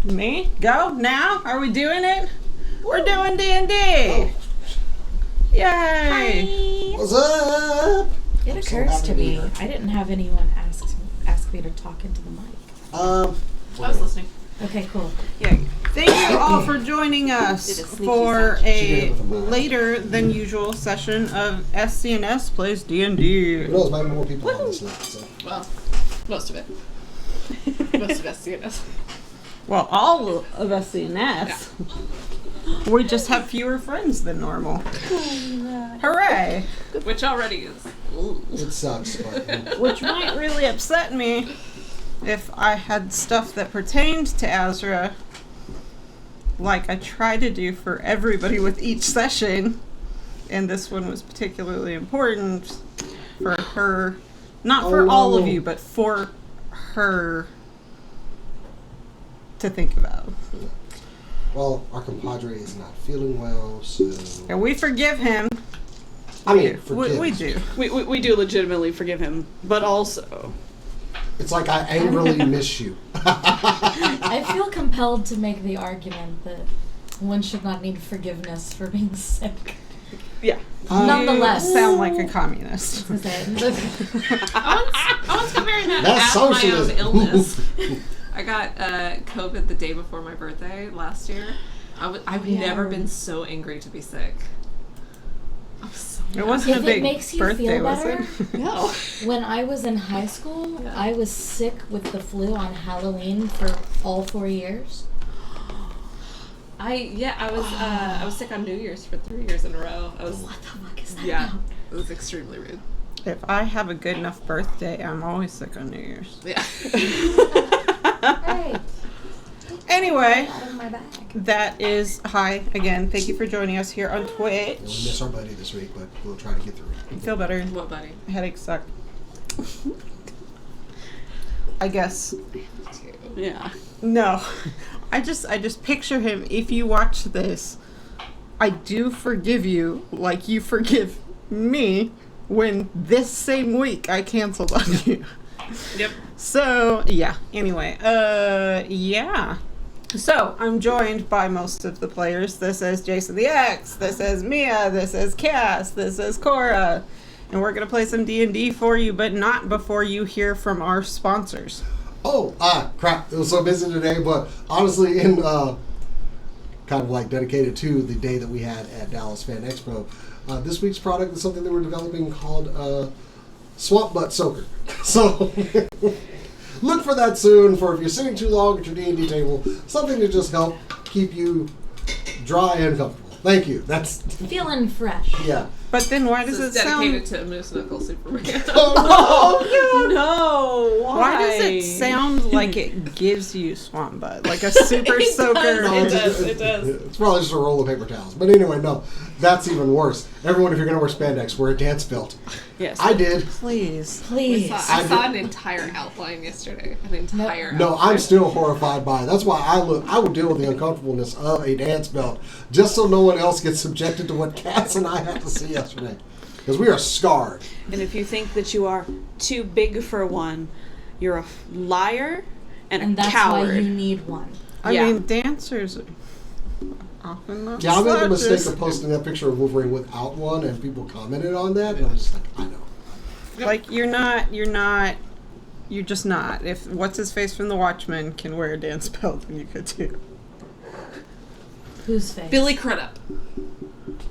Me? Go? Now? Are we doing it? We're doing D&D! Oh. Yay! Hi. What's up? It occurs to me, I didn't have anyone ask me to talk into the mic. I was listening. Okay, cool. Yeah. Thank you all for joining us for a later than usual session of SCNS Plays D&D. Who knows, maybe more people on this night, so. Well, most of it. Most of SCNS. Well, all of SCNS. Yeah. We just have fewer friends than normal. Hooray! Which already is. It sucks, but... Which might really upset me if I had stuff that pertained to Azra, like I try to do for everybody with each session, and this one was particularly important for her, not for all of you, but for her to think about. Well, our compadre is not feeling well, so... And we forgive him. I mean, we do. We do legitimately forgive him, but also... It's like I angrily miss you. I feel compelled to make the argument that one should not need forgiveness for being sick. Yeah. Nonetheless. You sound like a communist. I once got very mad That's at my own socialism. illness. I got COVID the day before my birthday last year. I've never been so angry to be sick. I was so mad. It wasn't If a big it makes you birthday, feel was better, it? No. when I was in high school, Yeah. I was sick with the flu on Halloween for all 4 years. I was sick on New Year's for 3 years in a row. What the fuck is that Yeah, about? it was extremely rude. If I have a good enough birthday, I'm always sick on New Year's. Yeah. Hey, Anyway, out of my bag. that is hi again. Thank you for joining us here on Twitch. We miss our buddy this week, but we'll try to get through it. Feel better. What, buddy? Headaches suck. I guess. Yeah. No. I just picture him. If you watch this, I do forgive you like you forgive me when this same week I canceled on you. Yep. So, yeah. Anyway, yeah. So, I'm joined by most of the players. This is Jason the X. This is Mia. This is Cass. This is Cora. And we're going to play some D&D for you, but not before you hear from our sponsors. Oh, crap. It was so busy today, but honestly, in kind of like dedicated to the day that we had at Dallas Fan Expo, this week's product is something that we're developing called Swamp Butt Soaker. So look for that soon for if you're sitting too long at your D&D table, something to just help keep you dry and comfortable. Thank you. That's... Feeling fresh. Yeah. But then why does This it is dedicated sound... to Moose Knuckle Superman. Oh, No, Why does it sound like it gives you swamp butt? Like a super soaker? It does. It does. It's probably just a roll of paper towels. But anyway, no. That's even worse. Everyone, if you're going to wear spandex, wear a dance belt. Yes. I did. Please. Please. I saw an entire outline yesterday. An entire No, outline. I'm still horrified by it. That's why I would deal with the uncomfortableness of a dance belt, just so no one else gets subjected to what Cass and I had to see yesterday. Because we are scarred. And if you think that you are too big for one, you're a liar and And a that's coward. why you need one. I Yeah. mean, dancers are often not Yeah, I made the mistake slouches. of posting that picture of Wolverine without one, and people commented on that, and I was just like, I know. Like, you're just not. If What's-His-Face from The Watchmen can wear a dance belt, then you could too. Whose face? Billy Crudup.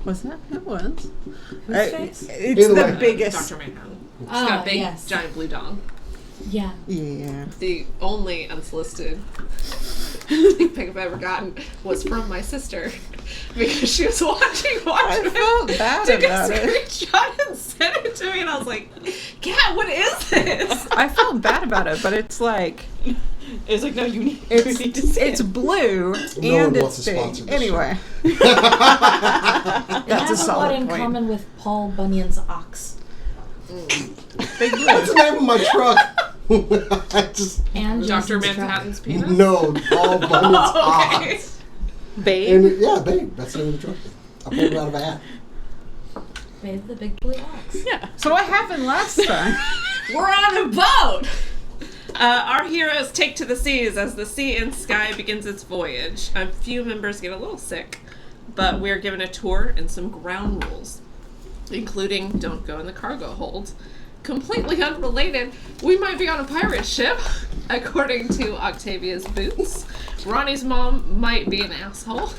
Was that? It was. Whose face? It's Either the way. biggest. Dr. Manhattan. She's Ah, got a big, yes. giant blue dong. Yeah. Yeah. The only unsolicited dick pic I've ever gotten was from my sister because she was watching Watchmen. I felt bad took about a it. screenshot and sent it to me, and I was like, "Cat, what is this?" I felt bad about it, but it's like It's like, no, you need to see it's it. blue No and one wants it's to big. sponsor this Anyway, It that's a has a lot solid in point. common with Paul Bunyan's ox. Big blue. That's the name of my truck. I just... And Dr. Jason's truck. Manhattan's penis. No, Paul Bunyan's Okay. ox. Babe? And, yeah, babe. That's the name of the truck. I pulled it out of a hat. Babe the big blue ox. Yeah. So what happened last time? We're on a boat. Our heroes take to the seas as the Sea and Sky begins its voyage. A few members get a little sick, but we're given a tour and some ground rules, including don't go in the cargo hold. Completely unrelated, we might be on a pirate ship, according to Octavia's boots. Ronnie's mom might be an asshole,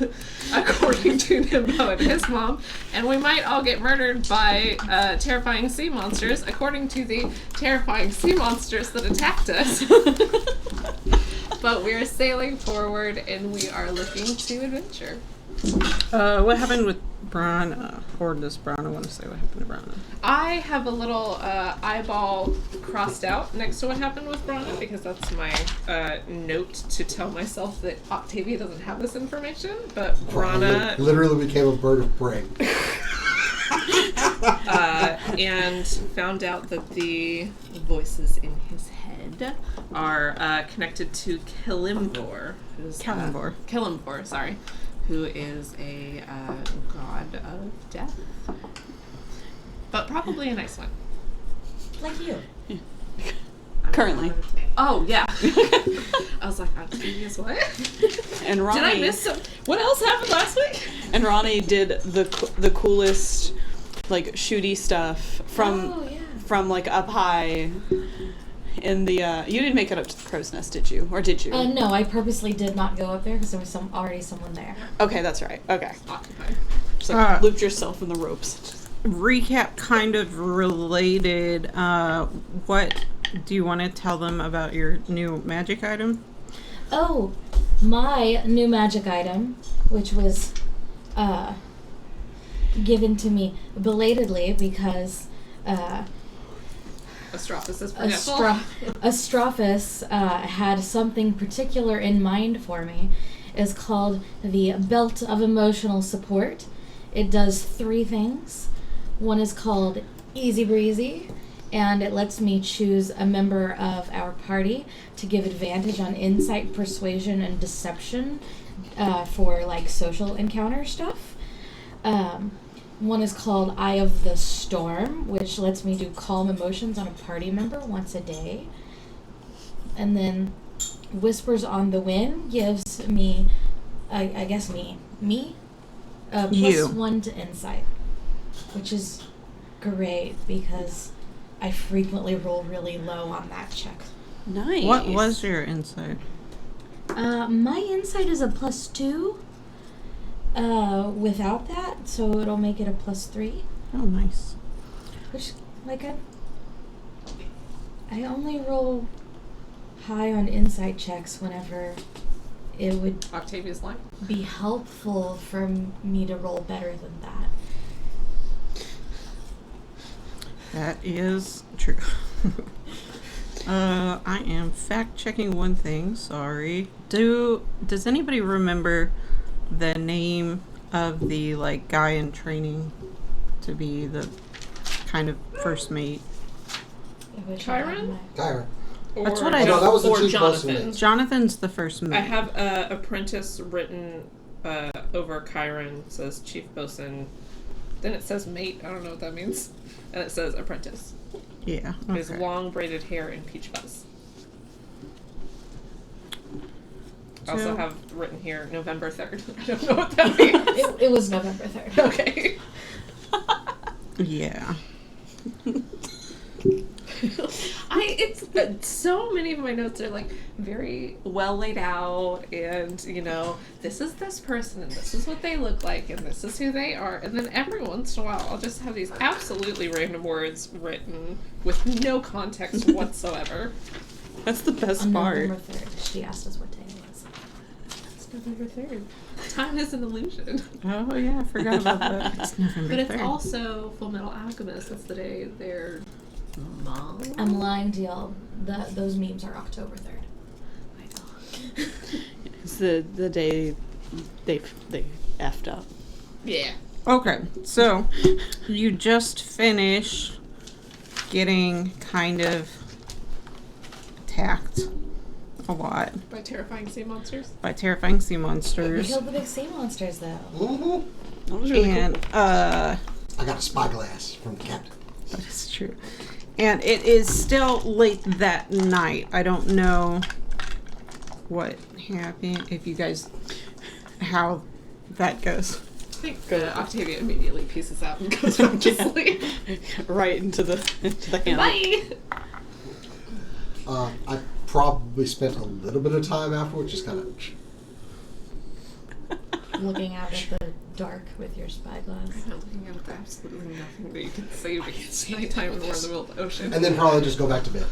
according to Nimbo and his mom. And we might all get murdered by terrifying sea monsters, according to the terrifying sea monsters that attacked us. But we're sailing forward and we are looking to adventure. What happened with Brana? Or does Brana want to say what happened to Brana? I have a little eyeball crossed out next to what happened with Brana because that's my note to tell myself that Octavia doesn't have this information, but Brana literally became a bird of prey. and found out that the voices in his head are connected to Kilimbor, who's Kilimbor, sorry, who is a god of death, but probably a nice one. Like you. Currently. Oh yeah. I was like, Octavia's what? And Ronnie. Did I miss some? What else happened last week? And Ronnie did the coolest, like, shooty stuff from like up high. In the you didn't make it up to the crow's nest, did you? Or did you? No, I purposely did not go up there because there was already someone there. Okay, that's right. Okay. Occupied. Just like looped yourself in the ropes. Recap kind of related. What do you want to tell them about your new magic item? Oh, my new magic item, which was given to me belatedly because Astrophis is forgetful. Astrophis had something particular in mind for me. It's called the Belt of Emotional Support. It does 3 things. One is called Easy Breezy, and it lets me choose a member of our party to give advantage on insight, persuasion, and deception for like social encounter stuff. One is called Eye of the Storm, which lets me do calm emotions on a party member once a day. And then Whispers on the Wind gives me, I guess me, +1 to insight, which is great because I frequently roll really low on that check. Nice. What was your insight? My insight is a +2. Without that, so it'll make it a +3. Oh, nice. Which, like, I only roll high on insight checks whenever it would Octavia's line. be helpful for me to roll better than that. That is true. I am fact checking one thing. Sorry. Does anybody remember the name of the like guy in training to be the kind of first mate? Chiron? Tyranna. That's what I Oh, no, that was the or chief Jonathan. Jonathan's the first mate. I have apprentice written over Chiron. It says chief bosun. Then it says mate. I don't know what that means. And it says apprentice. Yeah. His Okay. long braided hair and peach fuzz. I also have written here November 3rd. I don't know what that means. It was November 3rd. Okay. Yeah. It's so many of my notes are like very well laid out, and you know, this is this person and this is what they look like and this is who they are, and then every once in a while I'll just have these absolutely random words written with no context whatsoever. That's the best On part. November 3rd, she asked us what day it was. It's November 3rd. Time is an illusion. Oh yeah, I forgot about that. It's November But it's 3rd. also Full Metal Alchemist. That's the day their mom. I'm lying to y'all. Those memes are October 3rd. I know. It's the day they effed up. Yeah. Okay, so you just finished getting kind of attacked a lot By terrifying sea monsters. by terrifying sea We monsters. killed the big sea monsters, though. Mm-hmm. That was really And cool. I got a spyglass from the captain. that is true. And it is still late that night. I don't know what happened, if you guys, how that goes. I think Octavia immediately pieces out and goes back to sleep. Right into the hammock. Bye! I probably spent a little bit of time afterwards just kind of... Looking out at the dark with your spyglass. I'm not looking at absolutely nothing that you can see because it's nighttime and we're in the middle of the ocean. And then probably just go back to bed.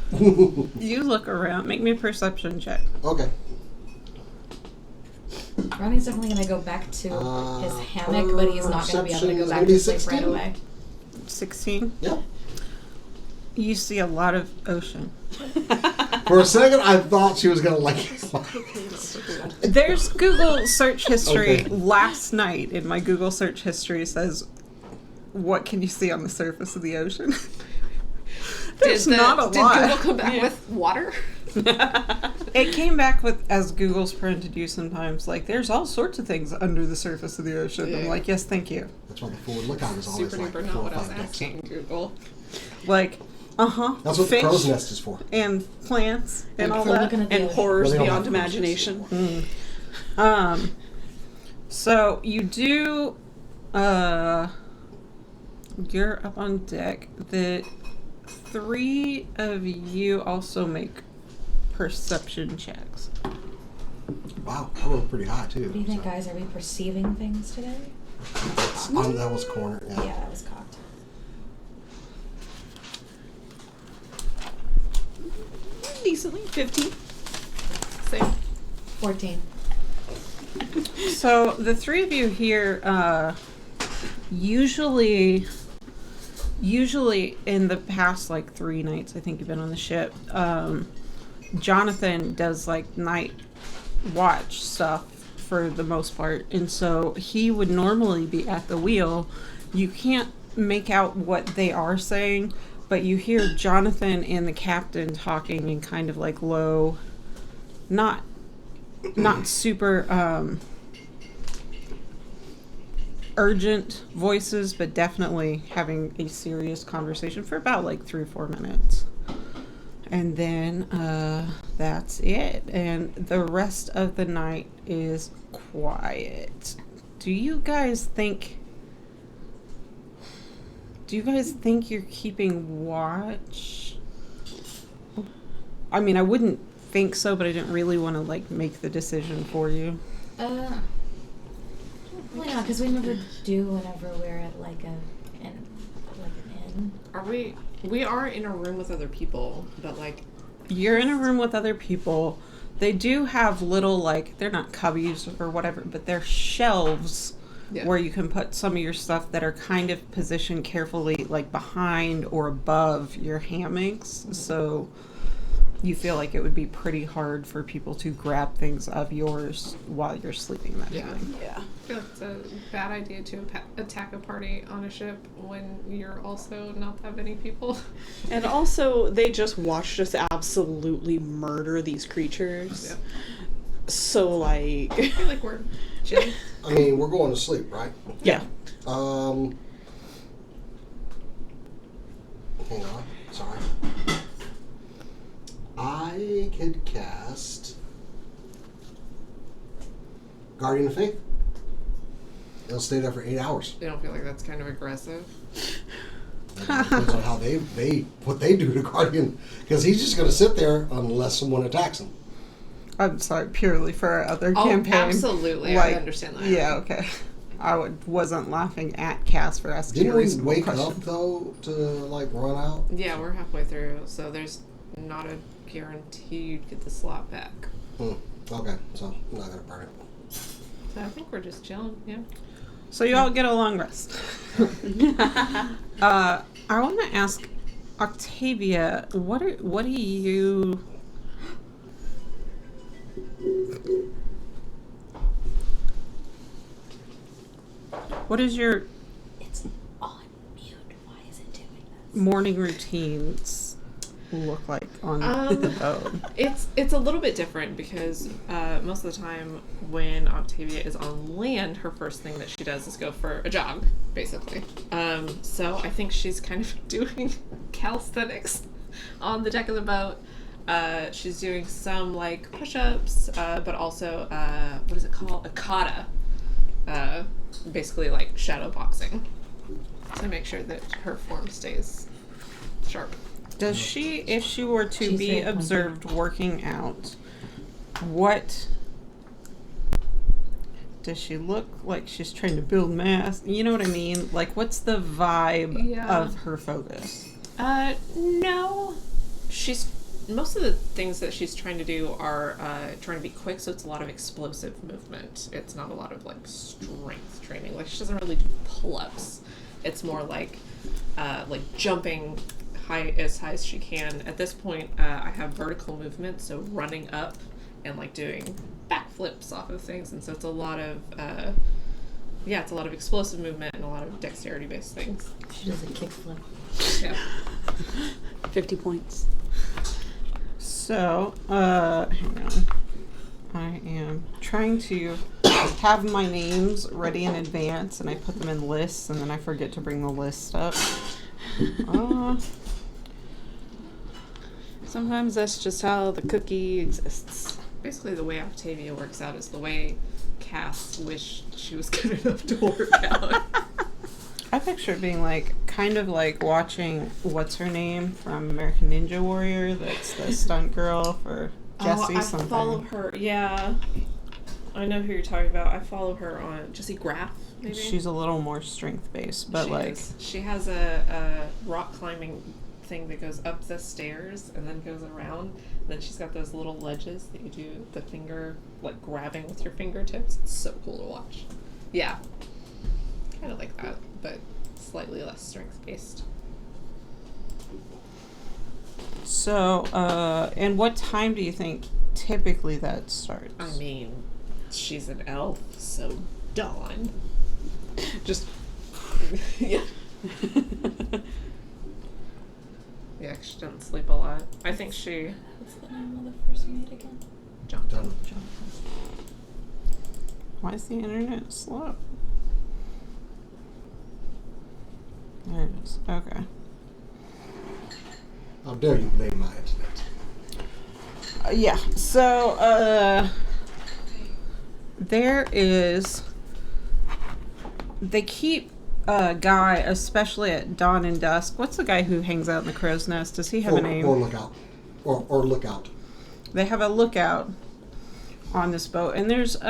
You look around. Make me a perception check. Okay. Ronnie's definitely going to go back to his hammock, but he's not going to be able to go back to sleep right away. 16? Yep. You see a lot of ocean. For a second, I thought she was going to like... There's Google search history. Okay. Last night in my Google search history says, what can you see on the surface of the ocean? There's not a lot. Did Google come back with water? It came back with, as Google's prone to do sometimes, like, there's all sorts of things under the surface of the ocean. Yeah. I'm like, yes, thank you. That's why the forward lookout is always Super like duper 4 not or what I was 5 decks. asking, Google. Like, That's what fish the crow's nest is for. and plants and all For that. looking at the And ocean. horrors Well, they don't beyond have crow's nests imagination. anymore. So you do, you're up on deck. The 3 of you also make perception checks. Wow, I rolled pretty high, too. What do you think, guys? Are we perceiving things today? That was corner, Yeah, that was cocked. Decently. 15. Same. 14. So the 3 of you here, usually in the past like 3 nights, I think you've been on the ship, Jonathan does like night watch stuff for the most part, and so he would normally be at the wheel. You can't make out what they are saying, but you hear Jonathan and the captain talking in kind of like low, not super urgent voices, but definitely having a serious conversation for about like 3 or 4 minutes. And then that's it. And the rest of the night is quiet. Do you guys think you're keeping watch? I mean, I wouldn't think so, but I didn't really want to like make the decision for you. Probably not, because we never do whenever we're at like an inn. We are in a room with other people, but like... You're in a room with other people. They do have little, like, they're not cubbies or whatever, but they're shelves where you can put some of your stuff that are kind of positioned carefully, like, behind or above your hammocks. So you feel like it would be pretty hard for people to grab things of yours while you're sleeping that night. Yeah. I feel like it's a bad idea to attack a party on a ship when you're also not that many people. And also, they just watched us absolutely murder these creatures. Yeah. So, like... I feel like we're chilling. I mean, we're going to sleep, right? Yeah. Hang on. Sorry. I could cast Guardian of Faith. It'll stay there for 8 hours. I don't feel like that's kind of aggressive. That depends on how they what they do to Guardian, because he's just going to sit there unless someone attacks him. I'm sorry, purely for our other Oh, campaign. absolutely. Like, I understand that. Yeah, okay. Wasn't laughing at Cass for asking Didn't a we reasonable wake question. up though to like run out? Yeah, we're halfway through, so there's not a guarantee you'd get the slot back. Okay, so I'm not gonna burn it. So I think we're just chilling, yeah. So you all get a long rest. I want to ask Octavia, what do you... What is your It's on mute. Why is it doing this? morning routines look like? on the boat? It's a little bit different because most of the time when Octavia is on land, her first thing that she does is go for a jog, basically. So I think she's kind of doing calisthenics on the deck of the boat. She's doing some like push-ups, but also what is it called? A kata. Basically like shadow boxing to make sure that her form stays sharp. Does she, if she were to She's be very observed working out, what does she look like? She's trying to build mass. You know what I mean? Like, what's the vibe of her focus? No. Most of the things that she's trying to do are trying to be quick, so it's a lot of explosive movement. It's not a lot of like strength training. Like she doesn't really do pull-ups. It's more like jumping as high as she can. At this point, I have vertical movement, so running up and like doing backflips off of things, and so it's a lot of it's a lot of explosive movement and a lot of dexterity-based things. She does a kickflip. Yeah. 50 points. So, hang on. I am trying to have my names ready in advance, and I put them in lists, and then I forget to bring the list up. Sometimes that's just how the cookie exists. Basically, the way Octavia works out is the way Cass wished she was good enough to work out. I picture it being like, kind of like watching, what's her name from American Ninja Warrior? That's the stunt girl for Jessie I something. follow her. Yeah, I know who you're talking about. I follow her on Jessie Graff. Maybe She's a little more strength based, but she has a rock climbing thing that goes up the stairs and then goes around. And then she's got those little ledges that you do the finger like grabbing with your fingertips. It's so cool to watch. Yeah, kind of like that, but slightly less strength based. So, and what time do you think typically that starts? I mean, she's an elf, so dawn. Just Yeah. Yeah, she doesn't sleep a lot. I think she... What's the name of the first maid again? Jonathan. Why is the internet slow? There it is. Okay. How dare you blame my internet? Yeah. So, there is. They keep a guy, especially at dawn and dusk. What's the guy who hangs out in the crow's nest? Does he have a name? Or lookout. Or lookout. They have a lookout on this boat, and there's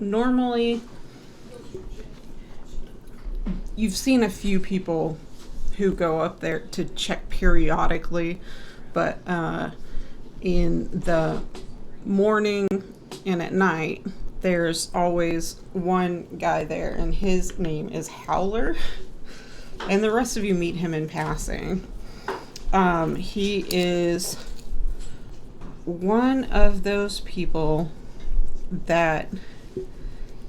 normally you've seen a few people who go up there to check periodically, but in the morning and at night there's always one guy there, and his name is Howler, and the rest of you meet him in passing. He is one of those people that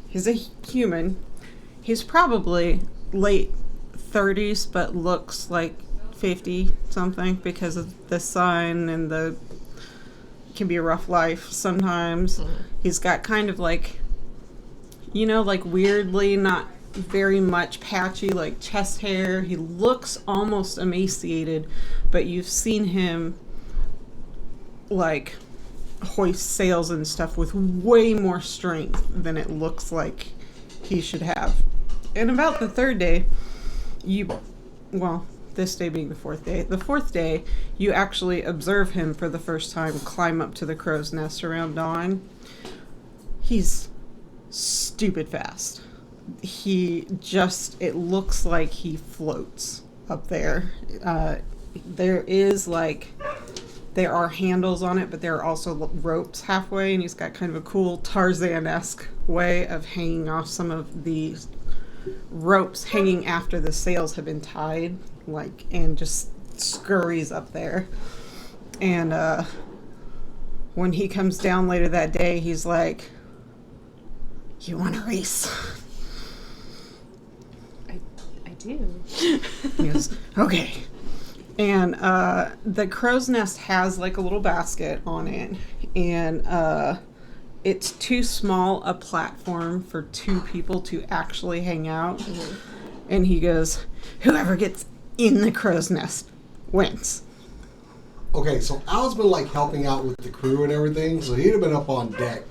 he's a human. He's probably late 30s, but looks like 50 something because of the sun and the can be a rough life sometimes. He's got kind of like, like weirdly not very much patchy like chest hair. He looks almost emaciated, but you've seen him like hoist sails and stuff with way more strength than it looks like he should have. And about the third day, this day being the fourth day, you actually observe him for the first time climb up to the crow's nest around dawn. He's stupid fast. It looks like he floats up there. There are handles on it, but there are also ropes halfway, and he's got kind of a cool Tarzan-esque way of hanging off some of the ropes hanging after the sails have been tied, and just scurries up there. And when he comes down later that day, he's like, "You want to race?" I do. He goes, "Okay, And the crow's nest has like a little basket on it, and it's too small a platform for 2 people to actually hang out. Mm-hmm. And he goes, whoever gets in the crow's nest wins. Okay, so Al's been like helping out with the crew and everything, so he'd have been up on deck.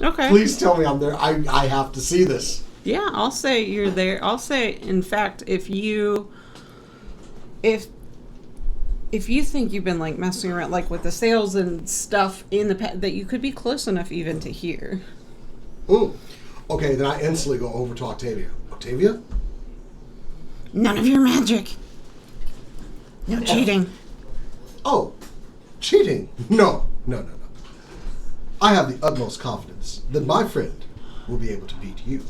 Okay. Please tell me I'm there. I have to see this. Yeah, I'll say you're there. I'll say, in fact, if you think you've been like messing around like with the sails and stuff in the that you could be close enough even to hear. Ooh. Okay, then I instantly go over to Octavia. Octavia? None of your magic. No cheating. Oh, cheating? No. I have the utmost confidence that my friend will be able to beat you.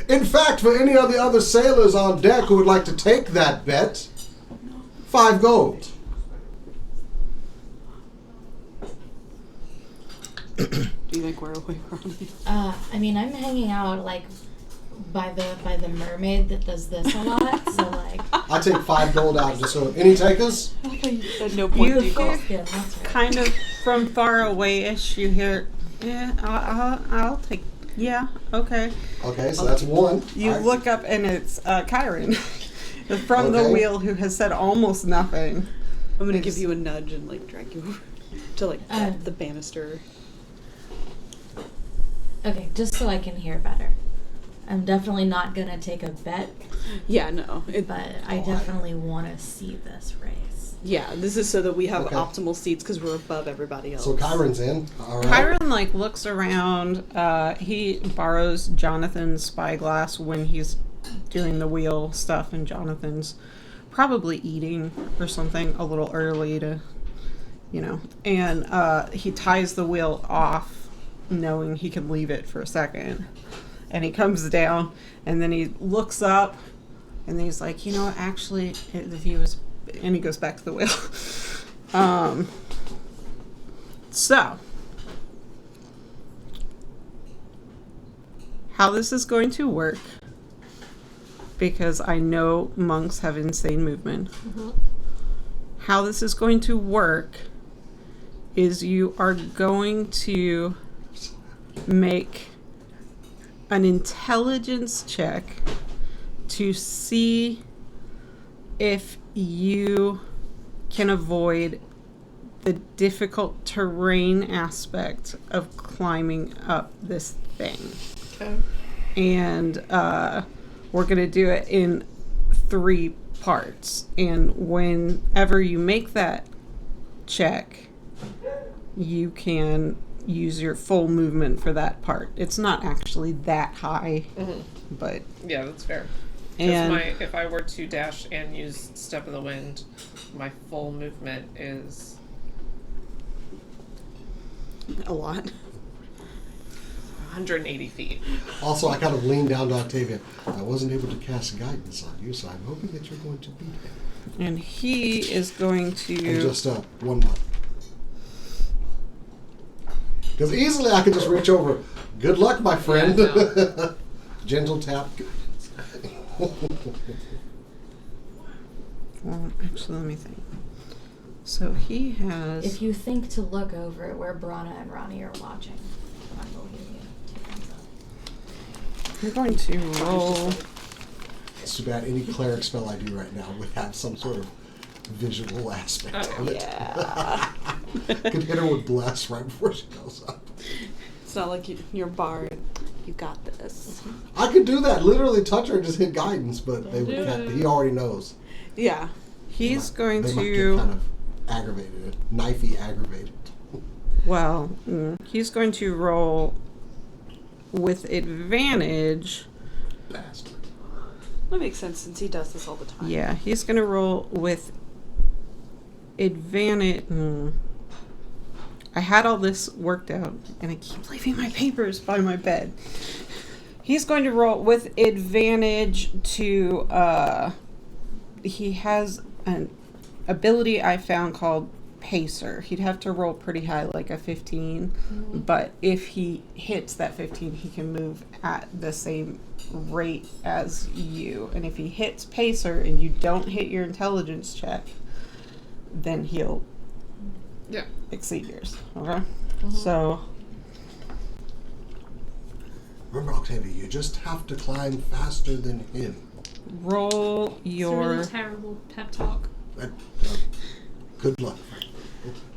In fact, for any of the other sailors on deck who would like to take that bet, 5 gold. Do you think we're away from it? I mean, I'm hanging out like by the mermaid that does this a lot. So like, I take 5 gold out just so. Any takers? At no point You do you go. yeah, that's right. Kind of from far away-ish, you hear, yeah, I'll take, yeah, okay. Okay, so that's 1. You All right. look up and it's Kyron from the Okay. wheel who has said almost nothing. I'm gonna give you a nudge and like drag you over to like the banister. Okay, just so I can hear better. I'm definitely not gonna take a bet, Yeah, no. but I definitely want to see this race. Yeah, this is so that we have Okay. optimal seats because we're above everybody else. So Kyron's in. All right. Kyron like looks around. He borrows Jonathan's spyglass when he's doing the wheel stuff, and Jonathan's probably eating or something a little early to, and he ties the wheel off, knowing he can leave it for a second, and he comes down, and then he looks up, and then he's like, actually, the view is, and he goes back to the wheel. So, how this is going to work, because I know monks have insane movement. How this is going to work is you are going to make an intelligence check to see if you can avoid the difficult terrain aspect of climbing up this thing. Okay. And we're going to do it in 3 parts. And whenever you make that check, you can use your full movement for that part. It's not actually that high, but Yeah, that's fair. and If I were to dash and use Step of the Wind, my full movement is A lot. 180 feet. Also, I kind of leaned down to Octavia. I wasn't able to cast guidance on you, so I'm hoping that you're going to beat him. and he is going And to just 1 month. Because easily I could just reach over. Good luck, my friend. Yeah, Gentle tap. well, actually, let me think. So he has If you think to look over at where Brana and Ronnie are watching, I will give you 2 thumbs up. you're going to roll. It's too bad any cleric spell I do right now would have some sort of visual aspect of it. Yeah. Could hit her with bless right before she goes up. It's not like you're bard. You got this. I could do that. Literally touch her and just hit guidance, but they would have, he already knows. Yeah. He's going They might get to kind of aggravated, knifey aggravated. he's going to roll with advantage. Bastard. That makes sense since he does this all the time. Yeah, he's going to roll with advantage. I had all this worked out, and I keep leaving my papers by my bed. He's going to roll with advantage to, he has an ability I found called Pacer. He'd have to roll pretty high, like a 15, but if he hits that 15, he can move at the same rate as you. And if he hits Pacer and you don't hit your intelligence check, then he'll Yeah. exceed yours. Okay? So, Remember, Octavia, you just have to climb faster than him. roll It's a your really terrible pep talk. Good luck.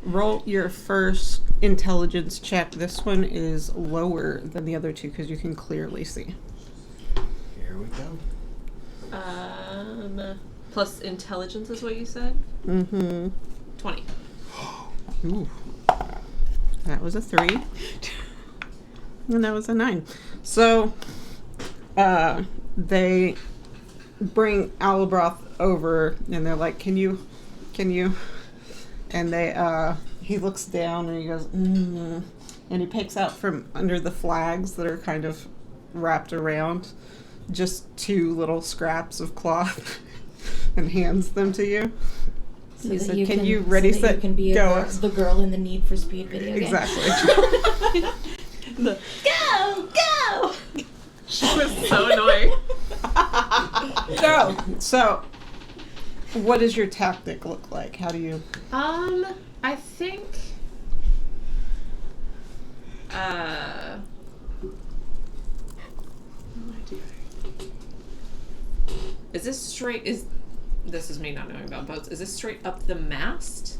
roll your first intelligence check. This one is lower than the other two because you can clearly see. Here we go. Plus intelligence is what you said? Mm-hmm. 20. Ooh. That was a 3. And that was a 9. So, they bring Alabroth over and they're like, can you? And they, he looks down and he goes, and he picks out from under the flags that are kind of wrapped around just 2 little scraps of cloth and hands them to you. So He that said, you "Can you ready, so that set, you can be go?" the girl in the Need for Speed video game. Exactly. Go! She was so annoying. Go. So, what does your tactic look like? How do you? I think. Is this straight? This is me not knowing about boats? Is this straight up the mast?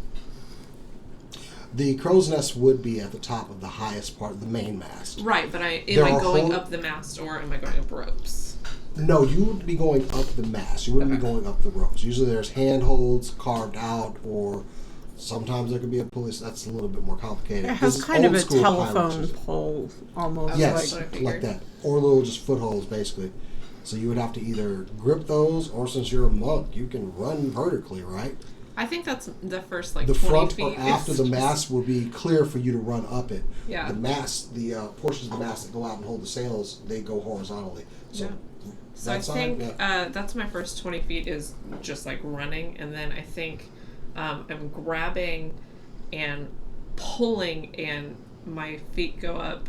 The crow's nest would be at the top of the highest part of the main mast. Right, but am There I are going whole- up the mast or am I going up ropes? No, you would be going up the mast. You wouldn't be going up the ropes. Usually there's handholds carved out, or sometimes there could be a pulley. So that's a little bit more complicated. It This has is kind of old a school telephone pilots. pole almost. Yes, what I Like, figured. like that. Or little just footholds, basically. So you would have to either grip those, or since you're a monk, you can run vertically, right? I think that's the first like The 20 front feet. or after is the just- mast will be clear for you to run up it. Yeah. The mast, the portions of the mast that go out and hold the sails, they go horizontally. So Yeah. So I that side, think yeah. that's my first 20 feet is just like running, and then I think I'm grabbing and pulling, and my feet go up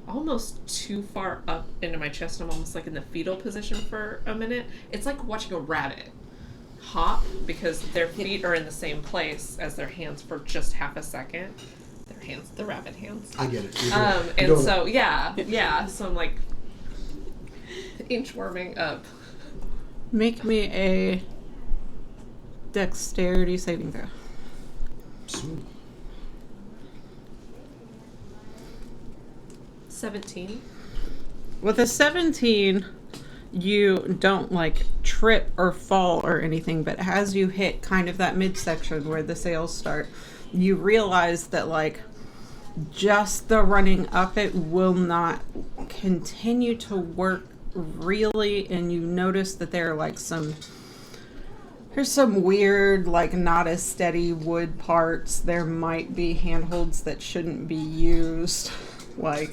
almost too far up into my chest. I'm almost like in the fetal position for a minute. It's like watching a rabbit hop because their feet are in the same place as their hands for just half a second. Their hands, the rabbit hands. I get it. You're And doing so yeah. So I'm like inchworming up. make me a dexterity saving throw. Sweet. 17. With a 17, you don't like trip or fall or anything, but as you hit kind of that midsection where the sails start, you realize that like just the running up it will not continue to work really, and you notice that there are like there's some weird, like, not as steady wood parts. There might be handholds that shouldn't be used. Like,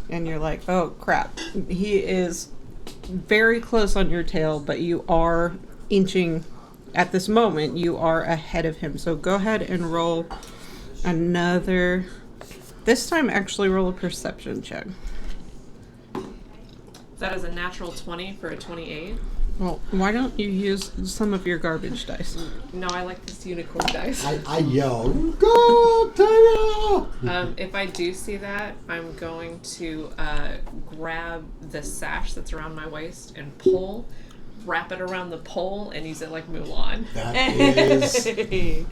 and you're like, oh, crap. He is very close on your tail, but you are inching, at this moment, you are ahead of him. So go ahead and roll another, this time actually roll a perception check. That is a natural 20 for a 28. Well, why don't you use some of your garbage dice? No, I like this unicorn dice. I yell, go, Tyranna! If I do see that, I'm going to grab the sash that's around my waist and pull, wrap it around the pole, and use it like Mulan. That is...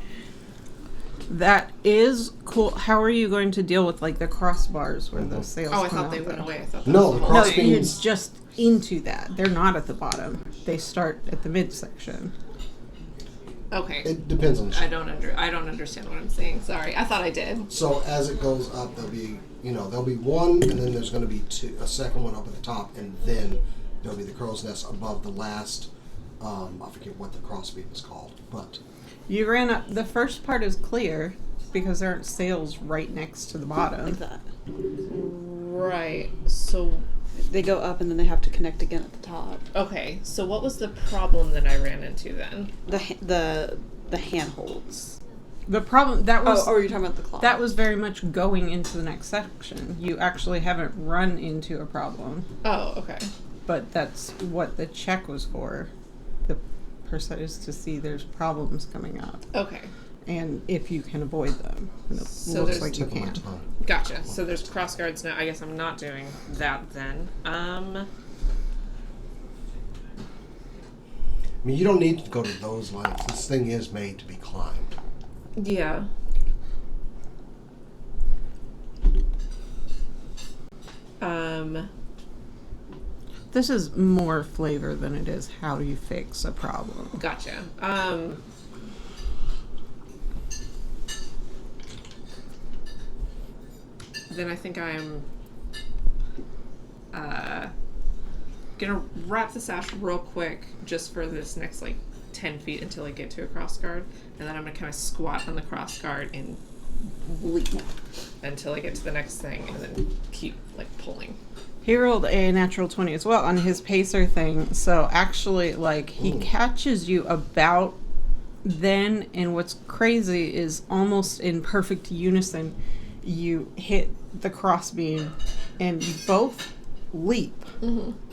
That is cool. How are you going to deal with like the crossbars where the sails Oh, I come thought out they went though? away. I thought that No, was the whole No, cross thing. it's just into that. They're not at the bottom. They start at the midsection. Okay. It depends on the I ship. don't understand what I'm saying. Sorry. I thought I did. So as it goes up, there'll be one, and then there's going to be a second one up at the top, and then there'll be the crow's nest above the last. I forget what the crossbeam is called, but You ran up. The first part is clear because there aren't sails right next to the bottom. Like that. Right. So, They go up and then they have to connect again at the top. okay. So what was the problem that I ran into then? The handholds. The problem that was Oh, you're talking about the cloth. that was very much going into the next section. You actually haven't run into a problem, Oh, okay. but that's what the check was for. The person is to see there's problems coming up. Okay. and if you can avoid them. And it So looks there's like you Tip of my can. tongue. Gotcha. So there's cross guards now. I guess I'm not doing that then. I mean, you don't need to go to those lengths. This thing is made to be climbed. Yeah. This is more flavor than it is how do you fix a problem. Gotcha. Then I think I'm gonna wrap the sash real quick just for this next like 10 feet until I get to a cross guard, and then I'm gonna kind of squat on the cross guard and leap until I get to the next thing, and then keep like pulling. He rolled a natural 20 as well on his pacer thing. So actually, like, he catches you about then, and what's crazy is almost in perfect unison, you hit the crossbeam and you both leap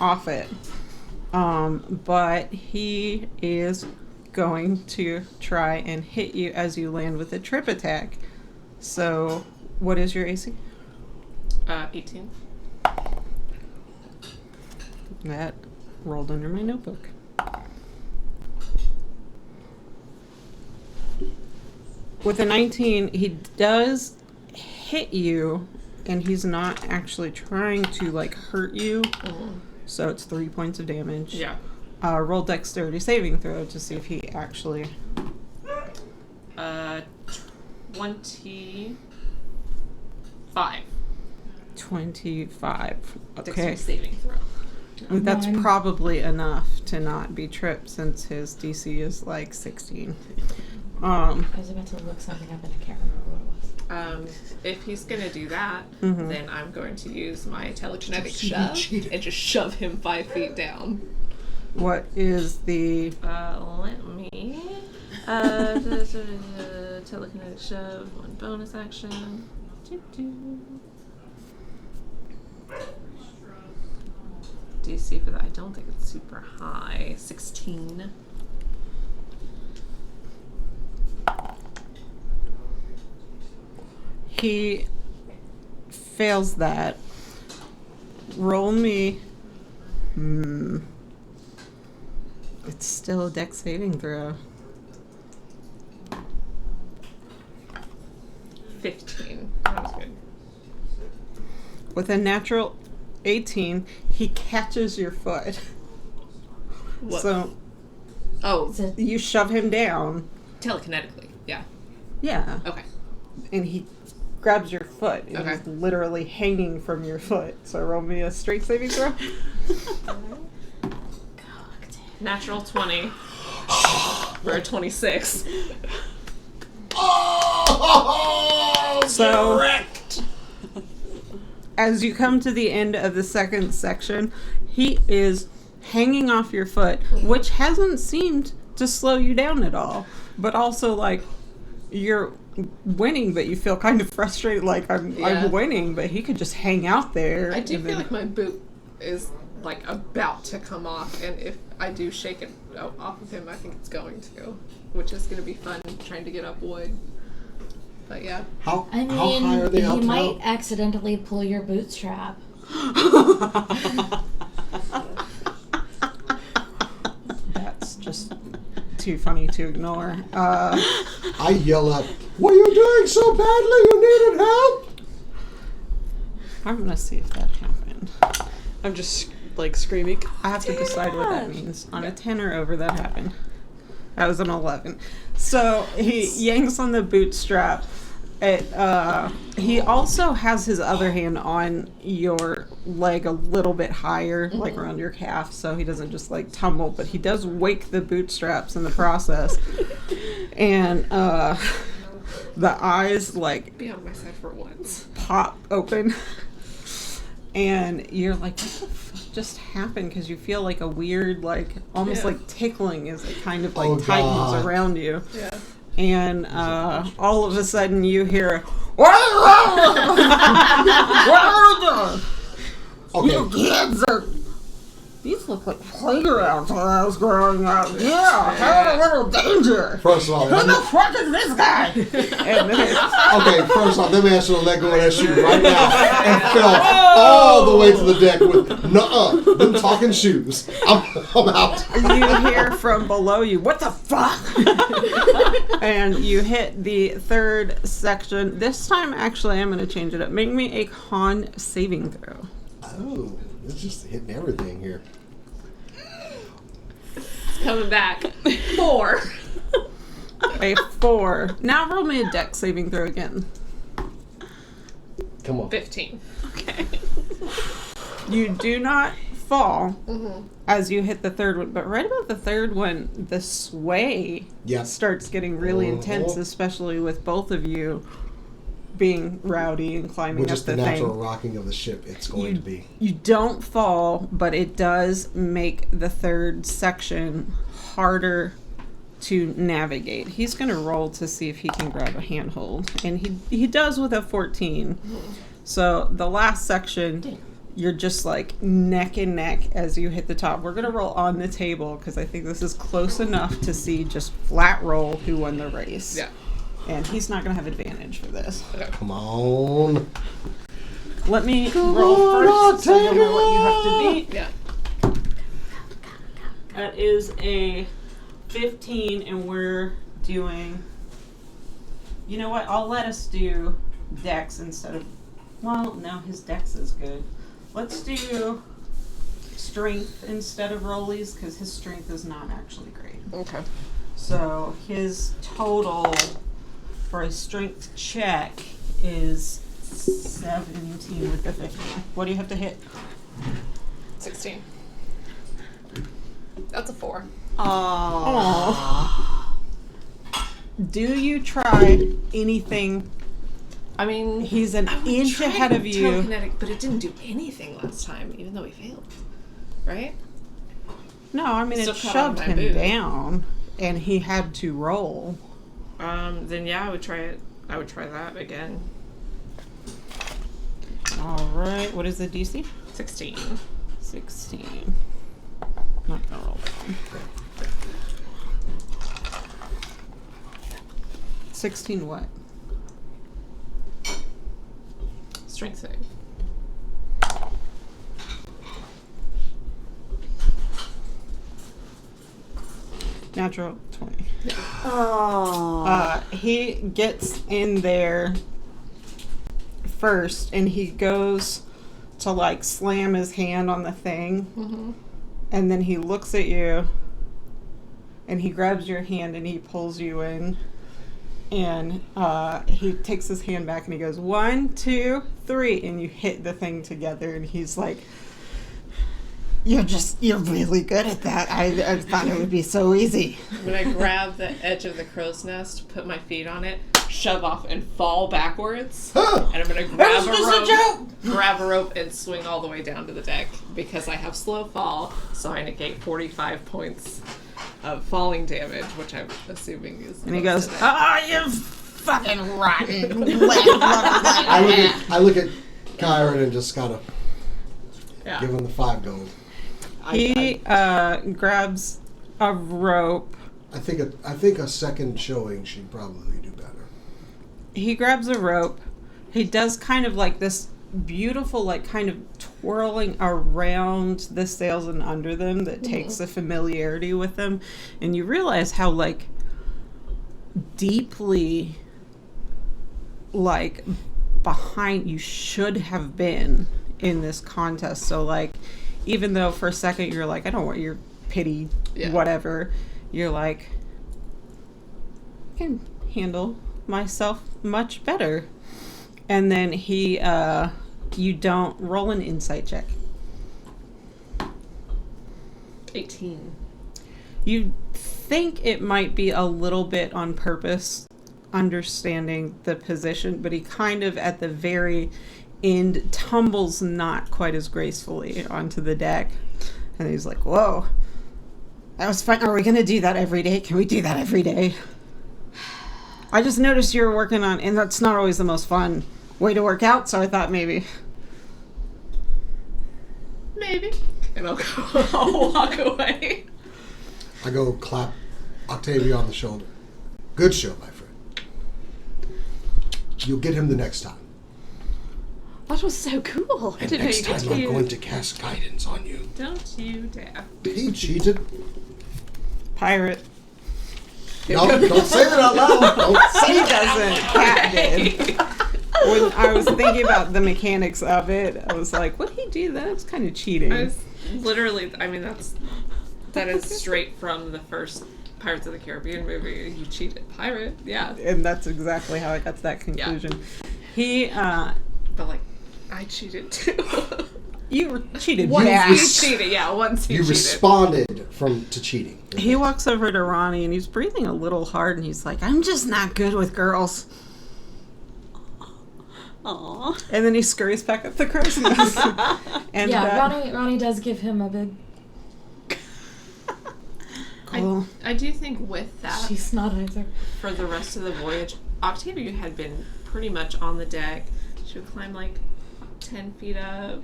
off it. But he is going to try and hit you as you land with a trip attack. So, what is your AC? 18. That rolled under my notebook. With a 19, he does hit you, and he's not actually trying to, like, hurt you. So it's 3 points of damage. Yeah. Roll dexterity saving throw to see if he actually... 25. 25. Okay. Dexterity saving throw. That's Nine. probably enough to not be tripped since his DC is like 16. I was about to look something up and I can't remember what it was. If he's gonna do that, Mhm. then I'm going to use my telekinetic See, shove cheated. and just shove him 5 feet down. What is the... Let me. Telekinetic shove, one bonus action. DC for that, I don't think it's super high. 16. He fails that. Roll me... It's still a dex saving throw. 15. That was good. With a natural 18, he catches your foot. What? So Oh, Is it you shove him down. telekinetically. Yeah. Yeah. Okay. And he grabs your foot. And Okay. he's literally hanging from your foot. So roll me a straight saving throw. Natural 20 for a 26. Oh, So- correct. As you come to the end of the second section, he is hanging off your foot, which hasn't seemed to slow you down at all. But also, like, you're winning, but you feel kind of frustrated, like, I'm winning, but he could just hang out there. I do and feel then- like my boot is like about to come off, and if I do shake it off of him, I think it's going to, which is going to be fun trying to get up wood. But yeah. How I high are mean, they he up might now? accidentally pull your bootstrap. That's just too funny to ignore. I yell up, "Were you doing so badly you needed help?" I'm gonna see if that happened. I'm just like screaming. I have to decide what that means. On a 10 or over, that happened. That was an 11. So he yanks on the bootstrap. He also has his other hand on your leg a little bit higher, like around your calf, so he doesn't just like tumble, but he does wake the bootstraps in the process. And the eyes like Be on my side for once. pop open. And you're like, what the fuck just happened? Because you feel like a weird, like, almost Yeah. like tickling as it kind of like Oh, tightens God. around you. Yeah. And all of a sudden you hear, Okay, you kids are These look like playgrounds when I was growing up. Yeah, had a little danger. First of all, Who the fuck is this guy? And then, okay, first off, them man should have let go of that shoe right now and fell all the way to the deck with them talking shoes. I'm out. you hear from below you, what the fuck? And you hit the third section. This time, actually, I'm going to change it up. Make me a con saving throw. Oh, it's just hitting everything here. It's coming back. 4. A 4. Now roll me a dex saving throw again. Come on. 15. Okay. You do not fall as you hit the third one, but right about the third one, the sway starts getting really intense, especially with both of you being rowdy and climbing With up just the the natural thing. rocking of the ship, it's going to be. You don't fall, but it does make the third section harder to navigate. He's going to roll to see if he can grab a handhold, and he does with a 14. So the last section, you're just like neck and neck as you hit the top. We're going to roll on the table because I think this is close enough to see just flat roll who won the race. Yeah. And he's not going to have advantage for this. Okay. Come on. Let me roll first so you'll know what you have to beat. Yeah. That is a 15, and we're doing... You know what? I'll let us do dex instead of... Well, no, his dex is good. Let's do strength instead of rollies, because his strength is not actually great. Okay. So his total for a strength check is 17 with the 15. What do you have to hit? 16. That's a 4. Oh. Do you try anything? I mean, He's an inch ahead of you. Telekinetic, but it didn't do anything last time, even though we failed. Right? No, I mean Still it caught on shoved my him boot. down, and he had to roll. Then yeah, I would try it. I would try that again. All right. What is the DC? 16. 16. Not gonna roll that one. 16 what? Strength save. Natural 20. Oh. He gets in there first, and he goes to like slam his hand on the thing, and then he looks at you, and he grabs your hand and he pulls you in, and he takes his hand back and he goes 1, 2, 3, and you hit the thing together, and he's like, you're really good at that. I thought it would be so easy. I'm gonna grab the edge of the crow's nest, put my feet on it, shove off, and fall backwards. And I'm gonna grab a rope, and swing all the way down to the deck because I have slow fall, so I negate 45 points of falling damage, which I'm assuming is. And he goes, you fucking rotten. I look at Kyron and just kind of Yeah. give him the 5 gold. He grabs a rope. I think a second showing she'd probably do better. He grabs a rope. He does kind of like this beautiful, like kind of twirling around the sails and under them that takes the familiarity with them. And you realize how like deeply like behind you should have been in this contest. So like, even though for a second you're like, I don't want your pity, whatever, you're like, I can handle myself much better. And then he, you don't roll an insight check. 18. You think it might be a little bit on purpose, understanding the position, but he kind of at the very end tumbles not quite as gracefully onto the deck. And he's like, whoa, that was fun. Are we going to do that every day? Can we do that every day? I just noticed you were working on, and that's not always the most fun way to work out, so I thought maybe. Maybe. and I'll walk away. I go clap Octavia on the shoulder. Good show, my friend. You'll get him the next time. That was so cool. I And didn't know next you time could I'm use- going to cast guidance on you. Don't you dare. He cheated. Pirate. No, don't say that out loud. Don't say He that. doesn't. Cat did. When I was thinking about the mechanics of it, I was like, "Would he do that? It's kind of cheating." I was literally, I mean, that is straight from the first Pirates of the Caribbean movie. You cheated, pirate, yeah. And that's exactly how I got to that conclusion. He, But like, I cheated too. you cheated. Once back. he cheated, yeah. Once he You cheated. responded to cheating. He walks over to Ronnie and he's breathing a little hard and he's like, "I'm just not good with girls." Aw. And then he scurries back up the crow's nest. And Yeah, Ronnie does give him a big. cool. I do think with that, She's not either. for the rest of the voyage, Octavia had been pretty much on the deck. She would climb like 10 feet up,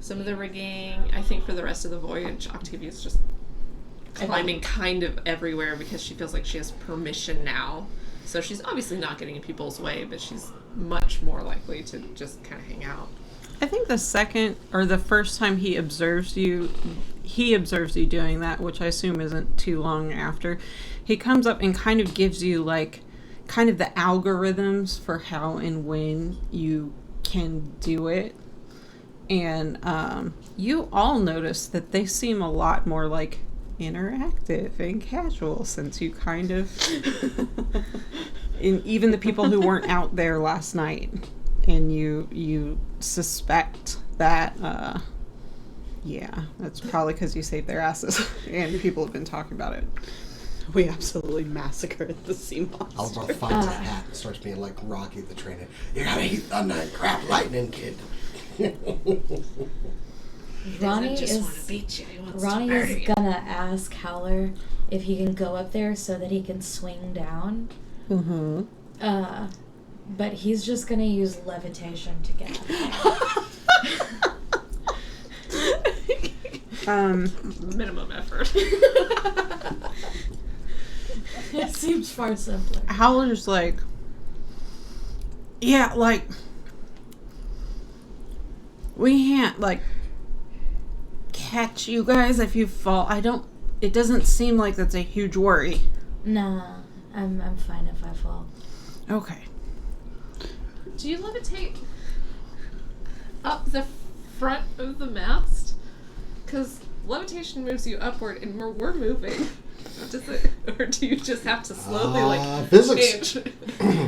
some of the rigging. I think for the rest of the voyage, Octavia's just climbing kind of everywhere because she feels like she has permission now. So she's obviously not getting in people's way, but she's much more likely to just kind of hang out. I think the second or the first time he observes you doing that, which I assume isn't too long after, he comes up and kind of gives you like kind of the algorithms for how and when you can do it. And you all notice that they seem a lot more like interactive and casual since you kind of and even the people who weren't out there last night, and you suspect that yeah, that's probably because you saved their asses and people have been talking about it. We absolutely massacred the sea monster. Oliver finds a hat and starts being like Rocky the trainer. You gotta eat thunder and crap lightning, kid. Ronnie just want to is beat you. He wants Ronnie to murder is you. gonna ask Howler if he can go up there so that he can swing down. Mm-hmm. But he's just gonna use levitation to get up there. Minimum effort. It seems far simpler. Howler's like, yeah, like, we can't, like, catch you guys if you fall. It doesn't seem like that's a huge worry. Nah, I'm fine if I fall. Okay. Do you levitate up the front of the mast? Because levitation moves you upward and we're moving. Does it, or do you just have to slowly Physics. inch?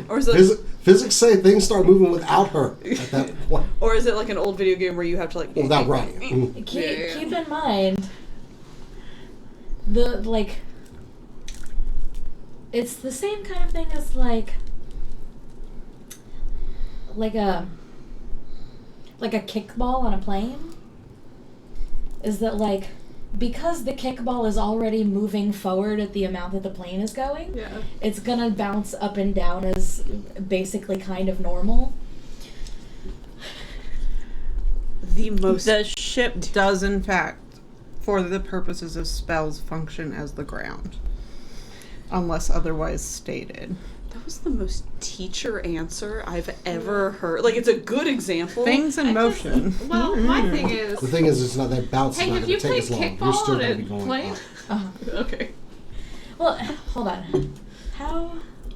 Or is it Physics say things start moving without her at that point. or is it like an old video game where you have to like Without running. Keep in mind, it's the same kind of thing as like a kickball on a plane. Is that like, because the kickball is already moving forward at the amount that the plane is going, Yeah. it's gonna bounce up and down as basically kind of normal. The ship does, in fact, for the purposes of spells, function as the ground. Unless otherwise stated. That was the most teacher answer I've ever heard. Like, it's a good example. Things in motion. Well, my thing is, The thing is, it's not that bounce is hey, not have going you to take played as long. You're kickball still on going to a be going plane? up. Okay. Well, hold on.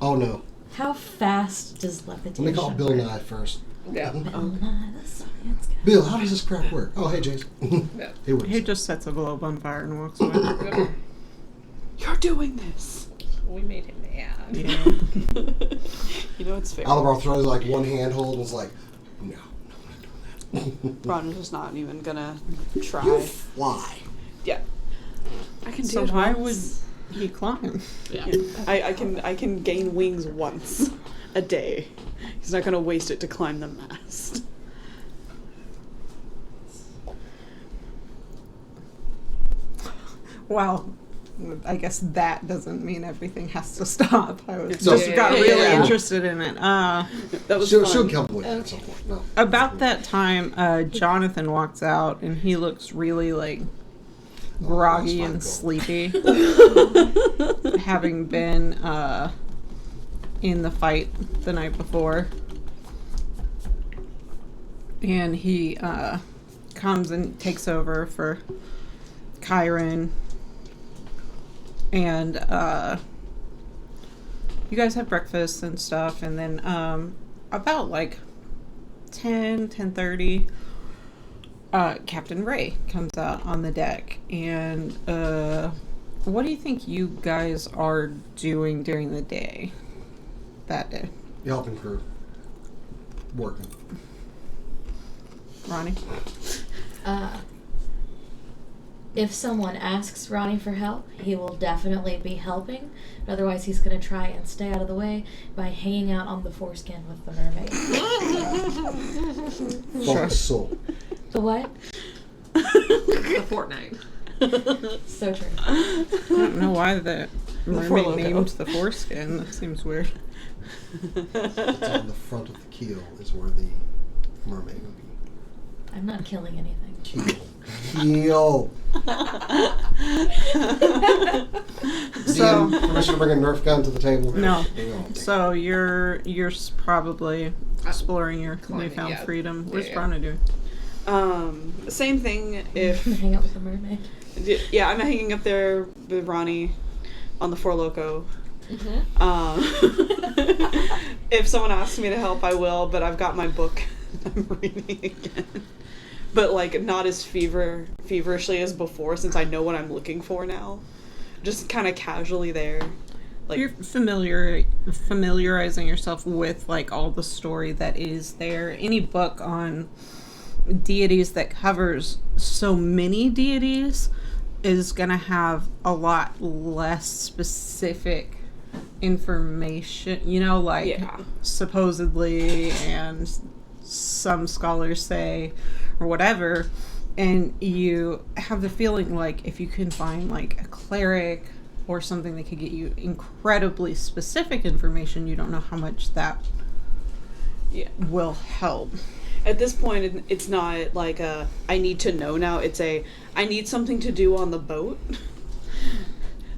Oh no. How fast does levitation Let me call Bill work? Nye first. Yeah. Bill Nye, the science guy. Bill, how does this crap work? Oh, hey, Jason. Yeah. He wins. He just sets a globe on fire and walks away. You're doing this. We made him mad. Yeah. You know, it's fair. Oliver throws like one handhold and is like, no, I'm not doing that. Ron is not even gonna try. You fly. Yeah. I can do So it why would once. he climb? Yeah. I can gain wings once a day. He's not gonna waste it to climb the mast. Wow. I guess that doesn't mean everything has to stop. I was So- just got Yeah, really yeah. interested in it. That was She'll fun. come with it at some point. No. About that time, Jonathan walks out and he looks really like groggy and that's sleepy, having been in the fight the night before. And he comes and takes over for Kyron. And you guys have breakfast and stuff. And then about like 10:30, Captain Ray comes out on the deck. And what do you think you guys are doing during the day that day? Helping crew. Working. Ronnie? If someone asks Ronnie for help, he will definitely be helping. Otherwise, he's going to try and stay out of the way by hanging out on the foreskin with the mermaid. Focus soul. The what? A fortnight. So true. I don't know why the mermaid Loco. named the foreskin. That seems weird. It's on the front of the keel is where the mermaid would be. I'm not killing anything. Keel. So- permission to bring a Nerf gun to the table? No. No. So you're probably exploring your Climbing, newfound yeah. freedom. What's Yeah. Brana doing? Same thing if Hang out with the mermaid. yeah, I'm hanging up there with Ronnie on the Four Loco. If someone asks me to help, I will, but I've got my book I'm reading again. But like not as feverishly as before, since I know what I'm looking for now. Just kind of casually there. Like You're familiarizing yourself with like all the story that is there. Any book on deities that covers so many deities is gonna have a lot less specific information, you know, like Yeah. supposedly, and some scholars say, or whatever, and you have the feeling like if you can find like a cleric or something that could get you incredibly specific information, you don't know how much that yeah. will help. At this point, it's not like a I need to know now. It's a I need something to do on the boat.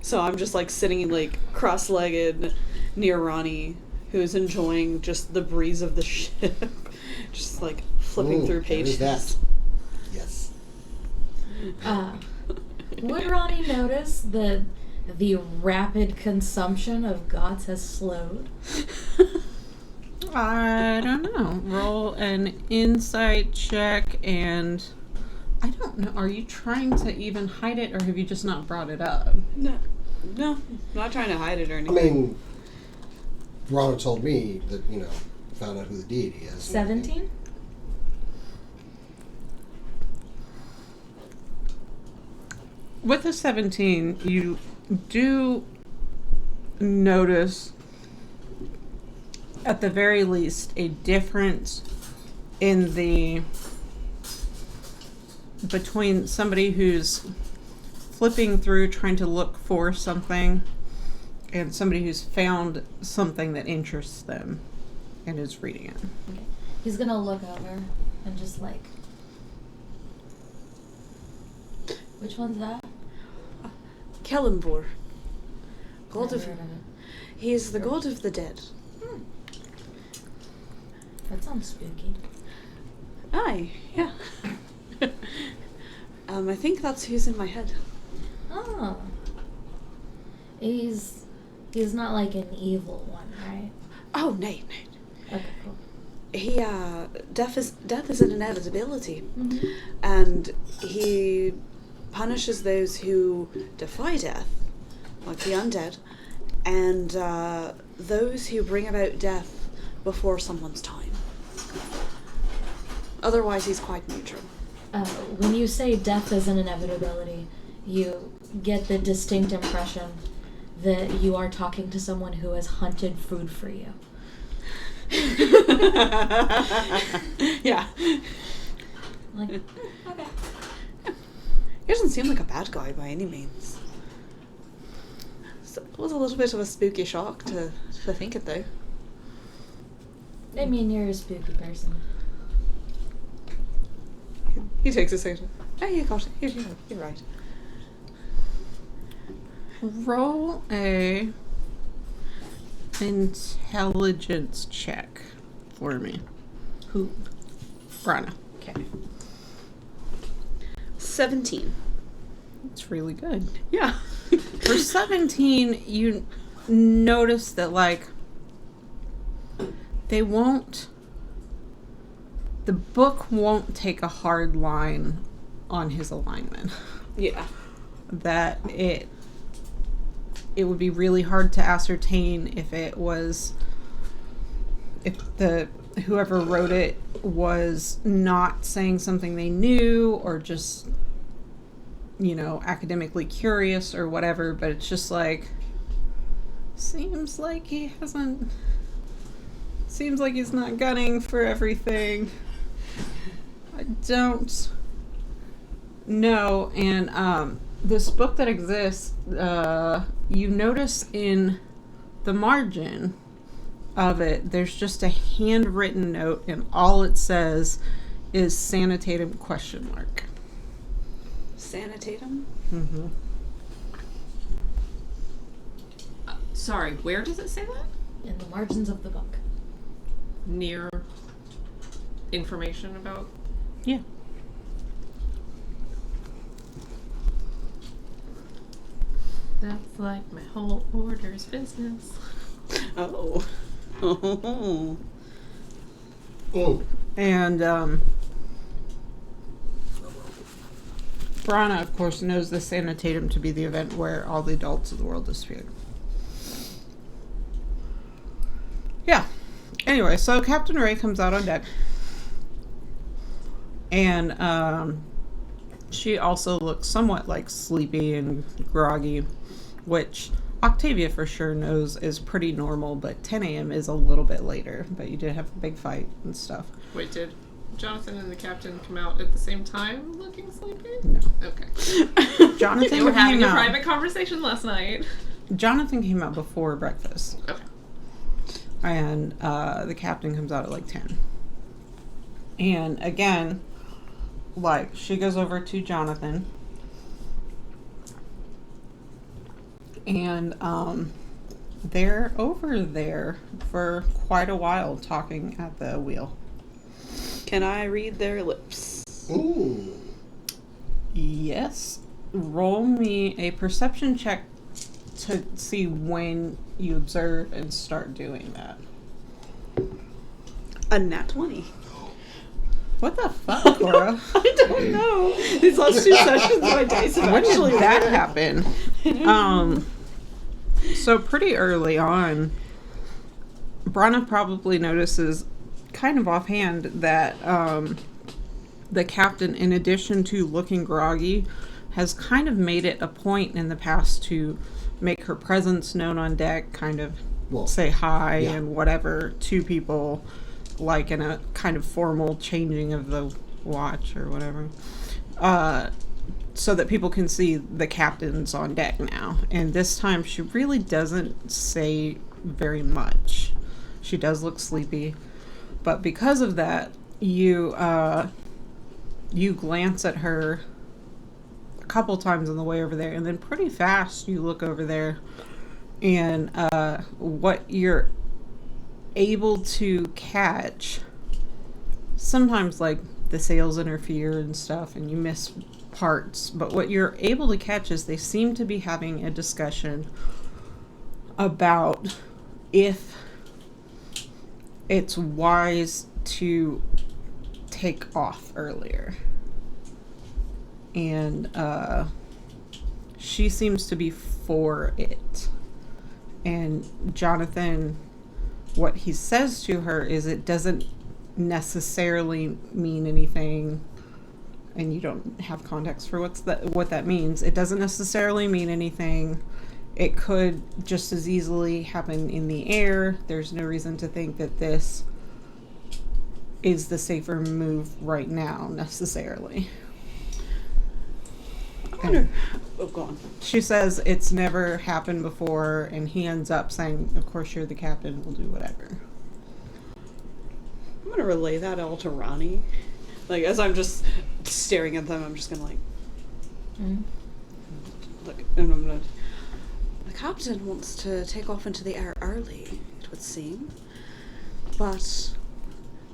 So I'm just like sitting like cross-legged near Ronnie, who's enjoying just the breeze of the ship, just like flipping Ooh, through there's pages. that. Yes. Would Ronnie notice that the rapid consumption of gods has slowed? I don't know. Roll an insight check, and I don't know. Are you trying to even hide it, or have you just not brought it up? No, I'm not trying to hide it or I anything. mean, Ronald told me that, found out who the deity is. 17? With a 17, you do notice, at the very least, a difference in the between somebody who's flipping through trying to look for something and somebody who's found something that interests them and is reading it. Okay. He's gonna look over and just like... Which one's that? Kellenbor, god Never of heard of it. he is the god of the dead. That sounds spooky. Aye, yeah. I think that's who's in my head. Oh. He's not like an evil one, right? Oh, nay. Okay, cool. He death is an inevitability, Mm-hmm. and he punishes those who defy death, like the undead, and those who bring about death before someone's time. Otherwise, he's quite neutral. When you say death is an inevitability, you get the distinct impression that you are talking to someone who has hunted food for you. Yeah. Like, okay. He doesn't seem like a bad guy by any means. It was a little bit of a spooky shock to think it, though. I mean, you're a spooky person. He takes a second. Oh, you got it. You're right. Roll a intelligence check for me. Who? Brana. Okay. 17. It's really good. Yeah. For 17, you notice that, like, the book won't take a hard line on his alignment. Yeah. That it would be really hard to ascertain if whoever wrote it was not saying something they knew or just, academically curious or whatever, but it's just like, seems like he's not gunning for everything. I don't know. And this book that exists, you notice in the margin of it, there's just a handwritten note, and all it says is "Sanitatum?" Sanitatum? Mm-hmm. Sorry, where does it say that? In the margins of the book. Near information about? Yeah. That's like my whole order's business. Oh. Oh. Oh. And Brana, of course, knows the Sanitatum to be the event where all the adults of the world disappeared. Yeah. Anyway, so Captain Ray comes out on deck. And she also looks somewhat like sleepy and groggy, which Octavia for sure knows is pretty normal, but 10 a.m. is a little bit later. But you did have a big fight and stuff. Wait, did Jonathan and the captain come out at the same time looking sleepy? No. Okay. Jonathan They were having came a out. private conversation last night. Jonathan came out before breakfast. Okay. And the captain comes out at like 10. And again, like, she goes over to Jonathan. And they're over there for quite a while talking at the wheel. Can I read their lips? Ooh. Yes. Roll me a perception check to see when you observe and start doing that. A nat 20. What the fuck, Cora? I don't know. These last two sessions, my dice have When actually did that worked. happen? So pretty early on, Brana probably notices kind of offhand that the captain, in addition to looking groggy, has kind of made it a point in the past to make her presence known on deck, kind of say hi and whatever to people, like in a kind of formal changing of the watch or whatever, so that people can see the captain's on deck now. And this time she really doesn't say very much. She does look sleepy, but because of that, you glance at her a couple times on the way over there, and then pretty fast you look over there, and what you're able to catch, sometimes like the sails interfere and stuff and you miss parts, but what you're able to catch is they seem to be having a discussion about if it's wise to take off earlier. And she seems to be for it. And Jonathan, what he says to her is it doesn't necessarily mean anything, and you don't have context for what that means. It doesn't necessarily mean anything. It could just as easily happen in the air. There's no reason to think that this is the safer move right now, necessarily. wonder. Oh, go on. She says it's never happened before, and he ends up saying, of course you're the captain, we'll do whatever. I'm gonna relay that all to Ronnie. Like, as I'm just staring at them, I'm just gonna like, look, and I'm gonna. The captain wants to take off into the air early, it would seem. But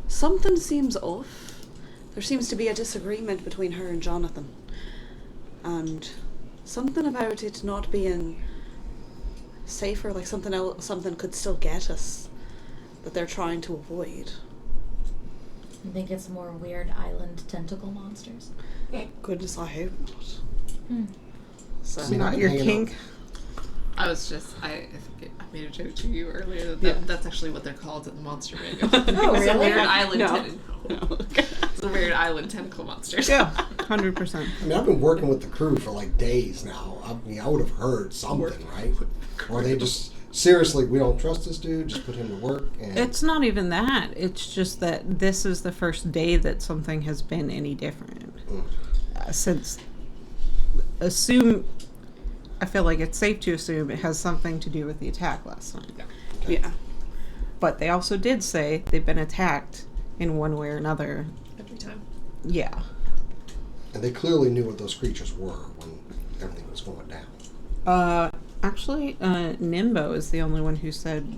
something seems off. There seems to be a disagreement between her and Jonathan. And something about it not being safer, like something could still get us that they're trying to avoid. I think it's more weird island tentacle monsters. Goodness, I hope not. So, I mean, Not I've your been hanging kink. I was just, I think I made a joke to you earlier that, Yeah. that's actually what they're called in the monster manual. Oh, It's a really? weird island No. tentacle. It's a weird island tentacle monsters. Yeah, 100%. I mean, I've been working with the crew for like days now. I mean, I would have heard something, right? Or they just, seriously, we don't trust this dude, just put him to work. And It's not even that. It's just that this is the first day that something has been any different. Since, I feel like it's safe to assume it has something to do with the attack last night. yeah. But they also did say they've been attacked in one way or another. Every time. Yeah. And they clearly knew what those creatures were when everything was going down. Actually, Nimbo is the only one who said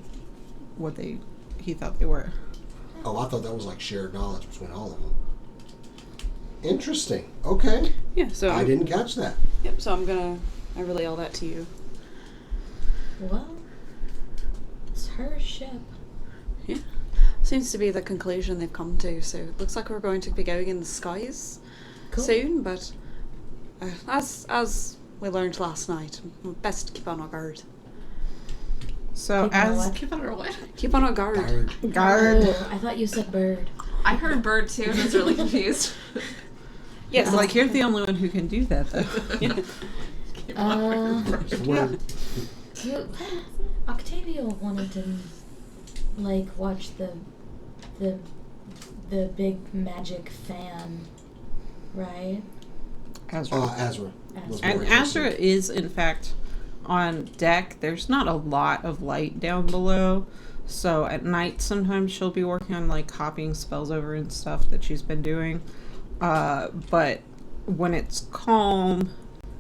what he thought they were. Oh, I thought that was like shared knowledge between all of them. Interesting. Okay. Yeah, so I didn't catch that. Yep, so I relay all that to you. Well, it's her ship. Yeah. Seems to be the conclusion they've come to, so it looks like we're going to be going in the skies Cool. soon, but as we learned last night, best keep on our guard. So Keep on as what? Keep on our what? Keep on our guard. Guard. Oh, I thought you said bird. I heard bird too and I was really confused. Yes. like you're the only one who can do that though. Keep on our bird. The word. Octavio wanted to like watch the big magic fan, right? Azra. Azra. was And more interested. Azra is, in fact, on deck. There's not a lot of light down below. So at night, sometimes she'll be working on, like, copying spells over and stuff that she's been doing. But when it's calm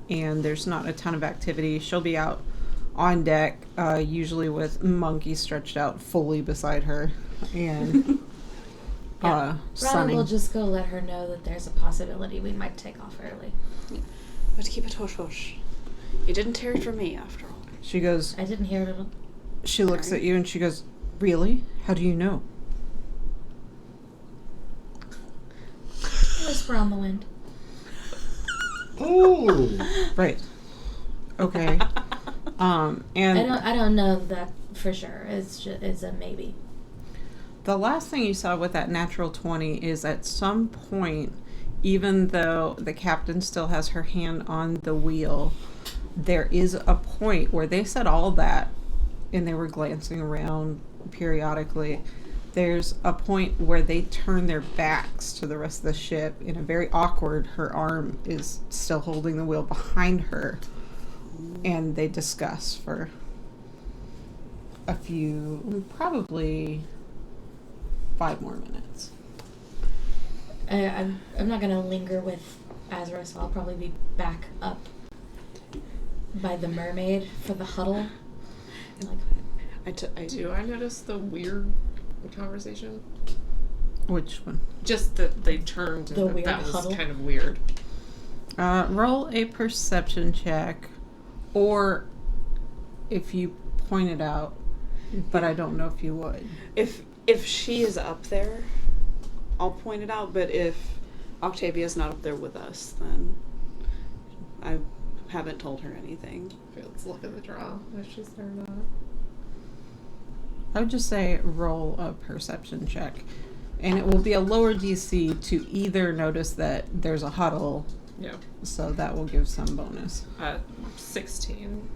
and there's not a ton of activity, she'll be out on deck, usually with Monkey stretched out fully beside her. And Ron Sunny. will just go let her know that there's a possibility we might take off early. But keep it hush hush. You didn't hear it from me, after all. She goes, I didn't hear it at all. she looks at you and she goes, really? How do you know? Whisper on the wind. Oh. Right. Okay. And I don't know that for sure. It's a maybe. the last thing you saw with that natural 20 is at some point, even though the captain still has her hand on the wheel, there is a point where they said all that and they were glancing around periodically. There's a point where they turn their backs to the rest of the ship in a very awkward, her arm is still holding the wheel behind her, and they discuss for a few, probably 5 more minutes. I'm not gonna linger with Azra, so I'll probably be back up by the mermaid for the huddle. Like, Do I notice the weird conversation? Which one? Just that they turned The and weird that was huddle? kind of weird. Roll a perception check, or if you point it out, but I don't know if you would. If she is up there, I'll point it out, but if Octavia's not up there with us, then I haven't told her anything. Okay, let's look at the draw. If she's there or not. I would just say roll a perception check, and it will be a lower DC to either notice that there's a huddle, Yeah. so that will give some bonus. 16.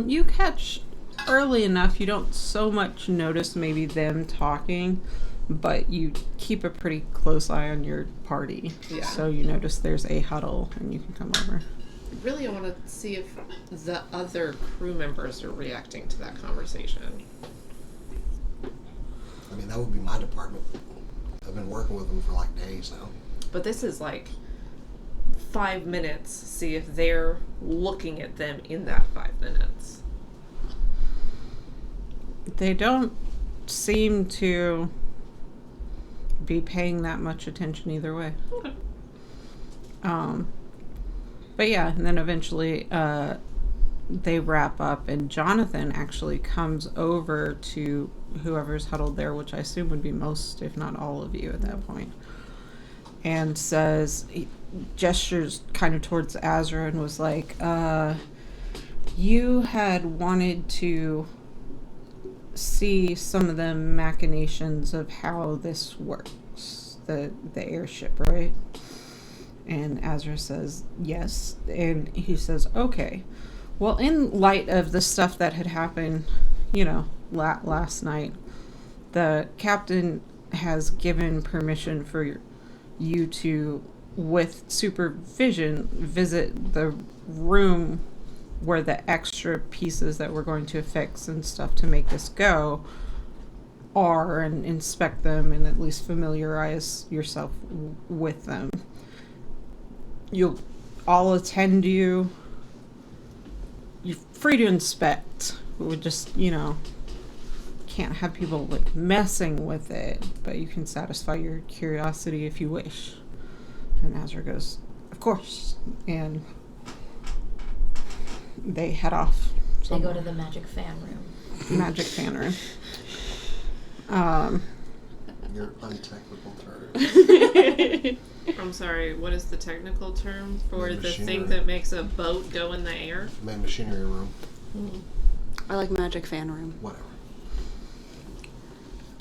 You catch early enough, you don't so much notice maybe them talking, but you keep a pretty close eye on your party. Yeah. So you notice there's a huddle and you can come over. Really, I want to see if the other crew members are reacting to that conversation. I mean, that would be my department. I've been working with them for like days now. But this is like 5 minutes. See if they're looking at them in that 5 minutes. They don't seem to be paying that much attention either way. Okay. But yeah, and then eventually they wrap up, and Jonathan actually comes over to whoever's huddled there, which I assume would be most, if not all of you at that point, and says, he gestures kind of towards Azra and was like, you had wanted to see some of the machinations of how this works, the airship, right? And Azra says, yes. And he says, okay. Well, in light of the stuff that had happened, last night, the captain has given permission for you to, with supervision, visit the room where the extra pieces that we're going to affix and stuff to make this go are, and inspect them and at least familiarize yourself with them. I'll attend you. You're free to inspect. We just, can't have people like messing with it, but you can satisfy your curiosity if you wish. And Azra goes, of course. And they head off. They go to the magic fan room. Magic fan room. Your untechnical term. I'm sorry, what is the technical term for Main the thing machinery. that makes a boat go in the air? Main machinery room. I like magic fan room. Whatever.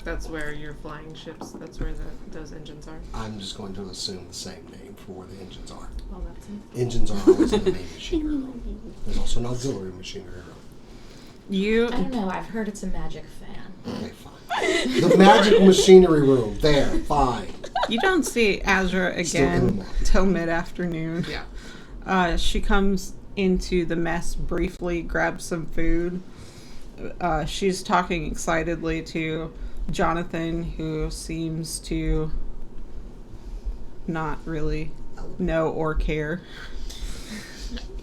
That's where your flying ships, that's where those engines are. I'm just going to assume the same name for where the engines are. Well, that's it. Engines are always in the main machinery room. There's also an auxiliary machinery room. You I don't know. I've heard it's a magic fan. Okay, fine. The magic machinery room. There, fine. You don't see Azra Still in again the till mid-afternoon. Yeah. She comes into the mess briefly, grabs some food. She's talking excitedly to Jonathan, who seems to not really know or care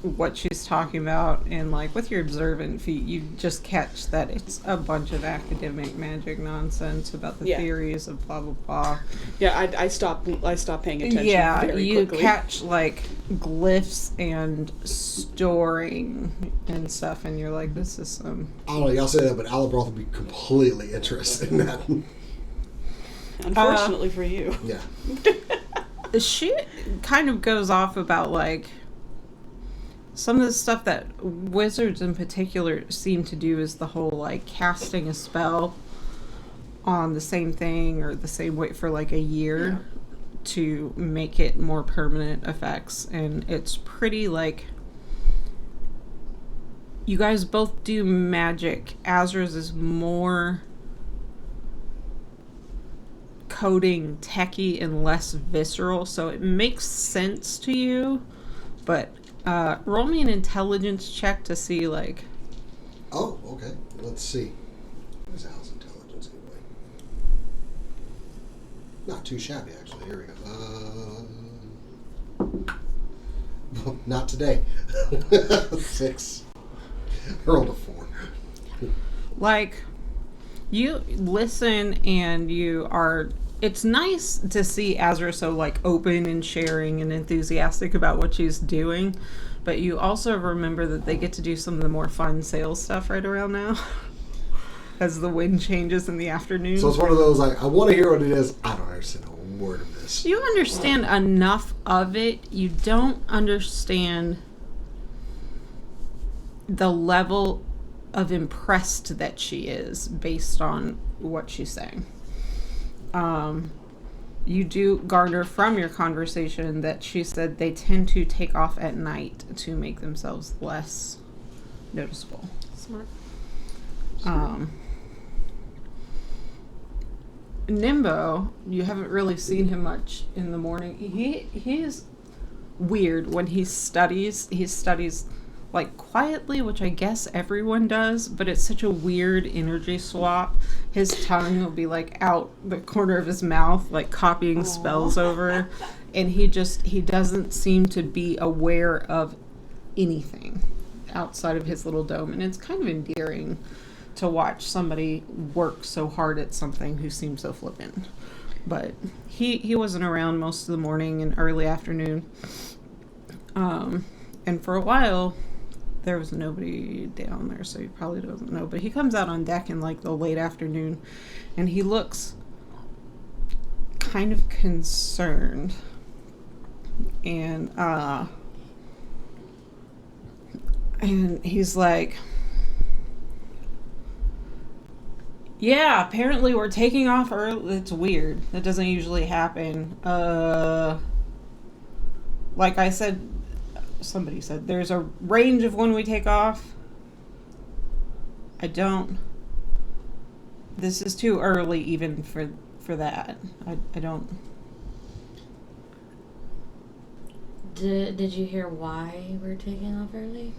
what she's talking about. And like with your observant feet, you just catch that it's a bunch of academic magic nonsense about the Yeah. theories of blah blah blah. Yeah, I stopped paying attention. Yeah, very you quickly. catch like glyphs and storing and stuff, and you're like, this is some. I don't know, y'all say that, but Alabroth would be completely interested in that. Unfortunately for you. Yeah. She kind of goes off about like some of the stuff that wizards in particular seem to do is the whole like casting a spell on the same thing or the same way for like a year to make it more permanent effects. And it's pretty like, you guys both do magic. Azra's is more coding techie and less visceral, so it makes sense to you, but roll me an intelligence check to see like. Oh, okay. Let's see. Where's Al's intelligence anyway? Not too shabby, actually. Here we go. Not today. 6. Rolled a 4. Like, you listen and you are. It's nice to see Azra so like open and sharing and enthusiastic about what she's doing, but you also remember that they get to do some of the more fun sales stuff right around now as the wind changes in the afternoon. So it's one of those like, I want to hear what it is. I don't understand a word of this. You understand enough of it. You don't understand the level of impressed that she is based on what she's saying. You do garner from your conversation that she said they tend to take off at night to make themselves less noticeable. Smart. Nimbo, you haven't really seen him much in the morning. He's weird. When he studies like quietly, which I guess everyone does, but it's such a weird energy swap. His tongue will be like out the corner of his mouth, like copying spells over, and he doesn't seem to be aware of anything outside of his little dome, and it's kind of endearing to watch somebody work so hard at something who seems so flippant. But he wasn't around most of the morning and early afternoon, and for a while there was nobody down there, so he probably doesn't know. But he comes out on deck in like the late afternoon, and he looks kind of concerned. And he's like, yeah, apparently we're taking off early. It's weird. That doesn't usually happen. Like I said, somebody said there's a range of when we take off. This is too early even for that. I don't. Did you hear why we're taking off early?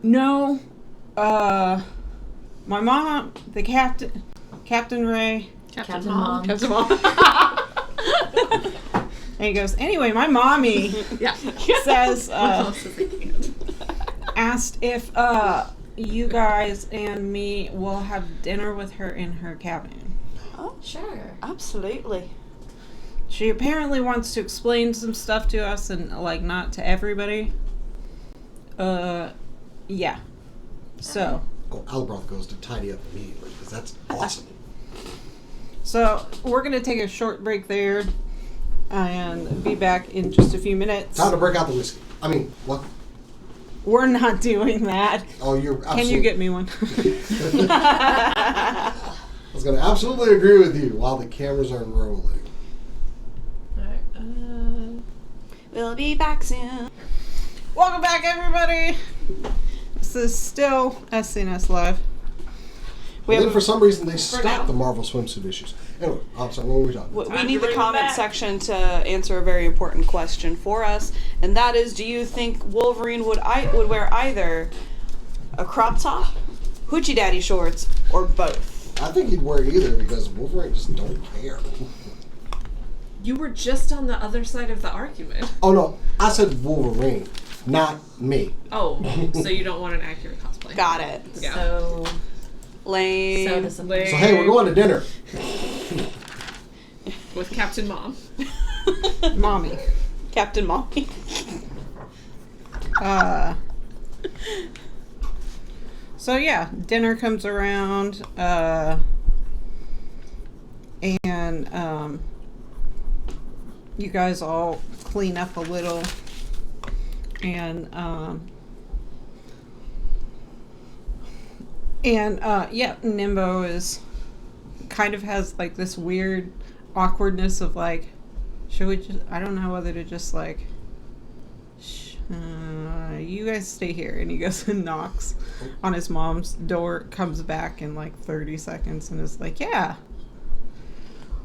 No. My mom, the Captain Ray. Captain Mom. Captain Mom. And he goes, anyway, my mommy says, asked if you guys and me will have dinner with her in her cabin. Oh, Sure. absolutely. She apparently wants to explain some stuff to us and, like, not to everybody. Yeah. So. Oh, Albroth goes to tidy up immediately, because that's awesome. So, we're going to take a short break there and be back in just a few minutes. Time to break out the whiskey. I mean, what? We're not doing that. Oh, you're absolutely... Can you get me one? I was going to absolutely agree with you while the cameras are rolling. We'll be back soon. Welcome back, everybody. This is still SCNS Live. And then for some reason they now. stopped the Marvel swimsuit issues. Anyway, I'm sorry, what were we talking about? We need the comment section to answer a very important question for us, and that is: do you think Wolverine would wear either a crop top, hoochie daddy shorts, or both? I think he'd wear either because Wolverine just don't care. You were just on the other side of the argument. Oh no, I said Wolverine, not me. Oh, so you don't want an accurate cosplay. Got it. Yeah. So Lame. disappointing. So hey, we're going to dinner. With Captain Mom. Mommy. Captain Mommy. So yeah, dinner comes around, and you guys all clean up a little, and yeah, Nimbo is kind of has like this weird awkwardness of like, should we just, I don't know whether to just like, you guys stay here. And he goes and knocks on his mom's door, comes back in like 30 seconds and is like, yeah,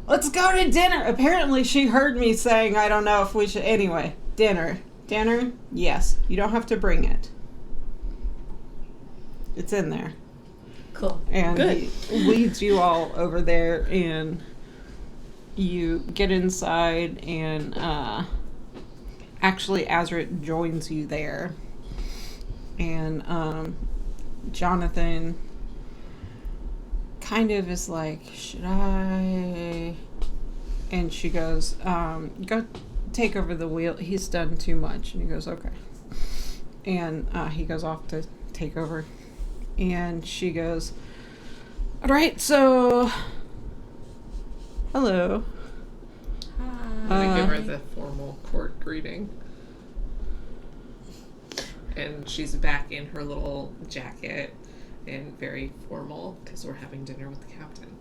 let's go to dinner. Apparently she heard me saying, I don't know if we should, anyway, dinner, yes, you don't have to bring it. It's in there. Cool. And Good. he leads you all over there, and you get inside, and actually Azrit joins you there. And Jonathan kind of is like, should I? And she goes, go take over the wheel. He's done too much. And he goes, okay. And he goes off to take over. And she goes, all right, so, hello. I'm gonna give her the formal court greeting. And she's back in her little jacket and very formal because we're having dinner with the captain.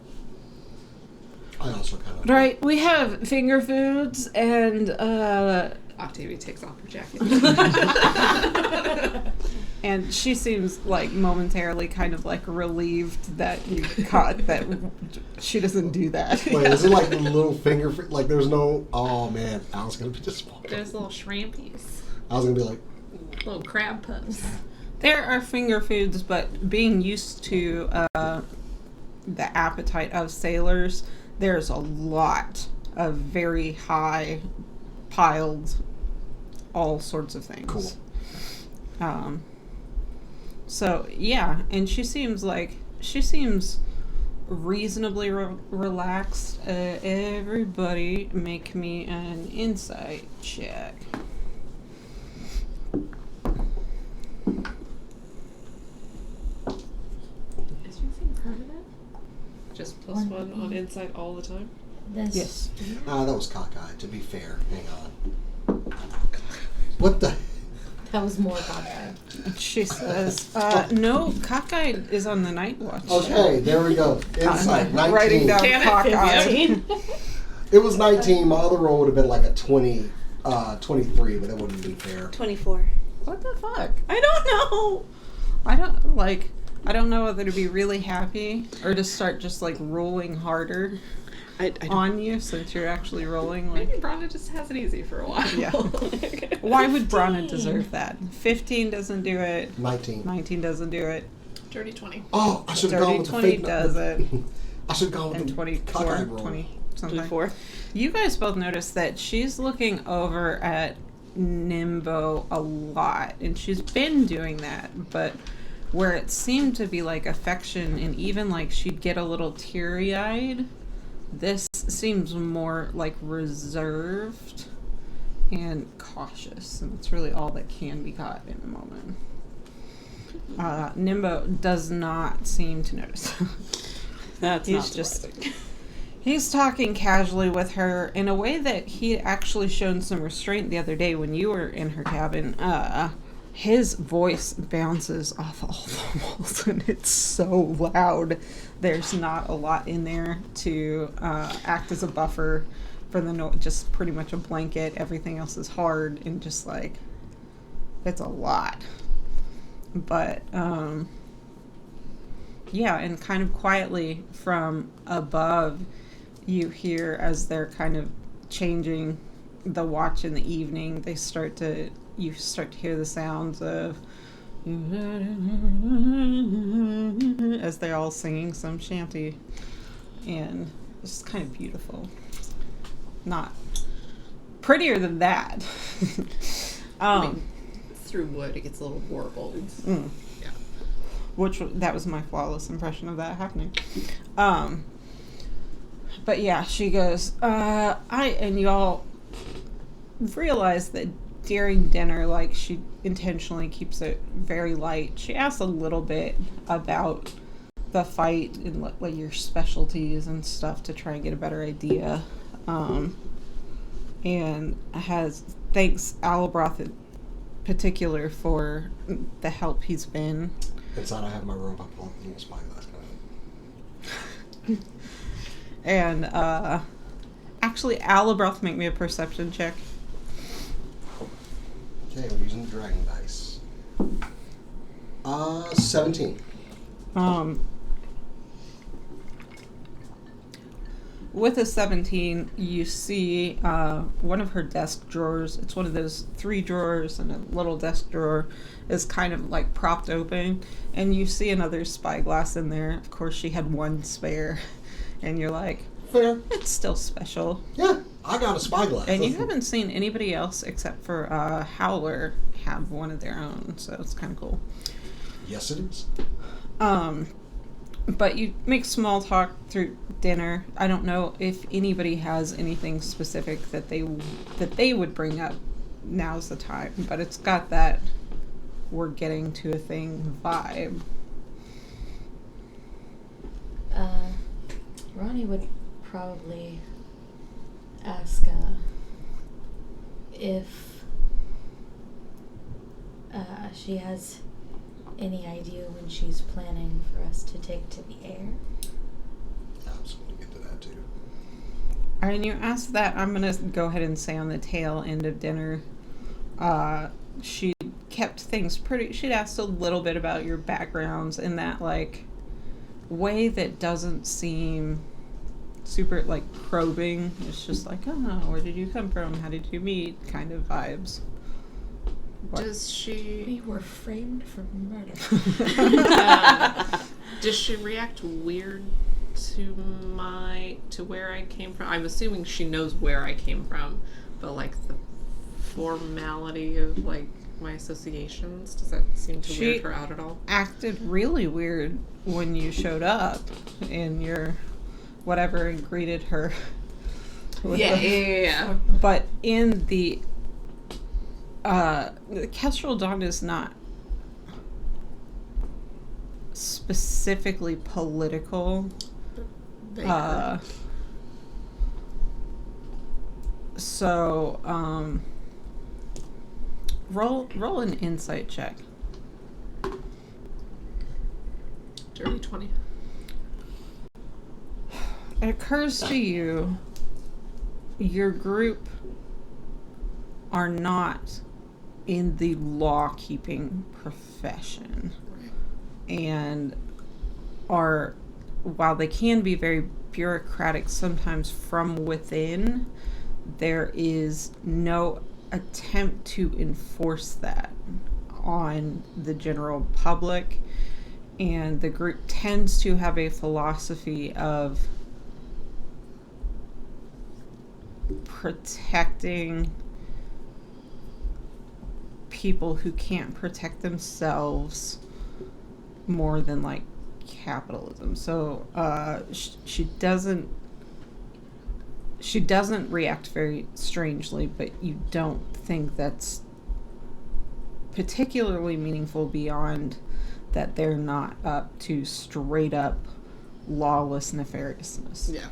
I also kind of... Right, we have finger foods and Octavia takes off her jacket. And she seems like momentarily kind of like relieved that you caught that she doesn't do that. Wait, is it like the little finger? Like there's no. Oh man, I was gonna be disappointed. There's little shrimpies. I was gonna be like, Little crab pups. There are finger foods, but being used to the appetite of sailors, there's a lot of very high piled all sorts of things. cool. So yeah, and she seems reasonably relaxed. Everybody make me an insight check. Is your thing permanent? Just plus one on insight all the time? This. Yes. That was cockeyed. To be fair, hang on. What the? That was more cockeyed. She says, no, cockeyed is on the night watch. Okay, there we go. Insight, 19. Writing down Can it? cockeyed. It was 19. My other roll would have been like a 20, 23, but that wouldn't have been fair. 24. What the fuck? I don't know. I don't know whether to be really happy or to start just like rolling harder I don't. on you since you're actually rolling like. Maybe Bronna just has it easy for a while. Yeah. Why would Bronna deserve that? 15 doesn't do it. 19. 19 doesn't do it. Dirty 20. Oh, I should have Dirty gone with the 20 fake does it. I should have gone with And the 24, cockeyed roll. 20 something. 24. You guys both notice that she's looking over at Nimbo a lot, and she's been doing that, but where it seemed to be like affection and even like she'd get a little teary-eyed, this seems more like reserved and cautious, and it's really all that can be caught in the moment. Nimbo does not seem to notice. That's He's not just surprising. he's talking casually with her in a way that he actually shown some restraint the other day when you were in her cabin. His voice bounces off all the walls and it's so loud. There's not a lot in there to act as a buffer for the noise. Just pretty much a blanket. Everything else is hard and just like it's a lot. But yeah, and kind of quietly from above, you hear as they're kind of changing the watch in the evening, you start to hear the sounds of as they're all singing some shanty, and it's kind of beautiful. Not prettier than that. Through wood, it gets a little warbled. Mm. Yeah. That was my flawless impression of that happening. But yeah, she goes, and you all realize that during dinner, like, she intentionally keeps it very light. She asks a little bit about the fight and like your specialties and stuff to try and get a better idea. And thanks Alabroth in particular for the help he's been. Inside I have my robe. I pull up the little spyglass kind of. And actually, Alabroth, make me a perception check. Okay, I'm using the dragon dice. 17. With a 17, you see one of her desk drawers. It's one of those 3 drawers, and a little desk drawer is kind of like propped open, and you see another spyglass in there. Of course, she had one spare, and you're like, Fair. it's still special. Yeah, I got a spyglass. And you haven't seen anybody else except for Howler have one of their own, so it's kind of cool. Yes, it is. But you make small talk through dinner. I don't know if anybody has anything specific that they would bring up. Now's the time. But it's got that we're getting to a thing vibe. Ronnie would probably ask if she has any idea when she's planning for us to take to the air. I was going to get to that too. Alright, and you ask that, I'm going to go ahead and say on the tail end of dinner, she kept things pretty. She'd asked a little bit about your backgrounds in that like way that doesn't seem super like probing. It's just like, oh, where did you come from? How did you meet? Kind of vibes. What? Does she We were framed for murder. does she react weird to where I came from? I'm assuming she knows where I came from, but like the formality of like my associations, does that seem to weird her out at all? Acted really weird when you showed up in your whatever and greeted her. with Yeah. But in the Kestrel Dawn is not specifically political. So roll an insight check. Dirty 20. It occurs to you your group are not in the law-keeping profession and are, while they can be very bureaucratic sometimes from within, there is no attempt to enforce that on the general public, and the group tends to have a philosophy of protecting people who can't protect themselves more than like capitalism. So she doesn't react very strangely, but you don't think that's particularly meaningful beyond that they're not up to straight up lawless nefariousness. Yeah.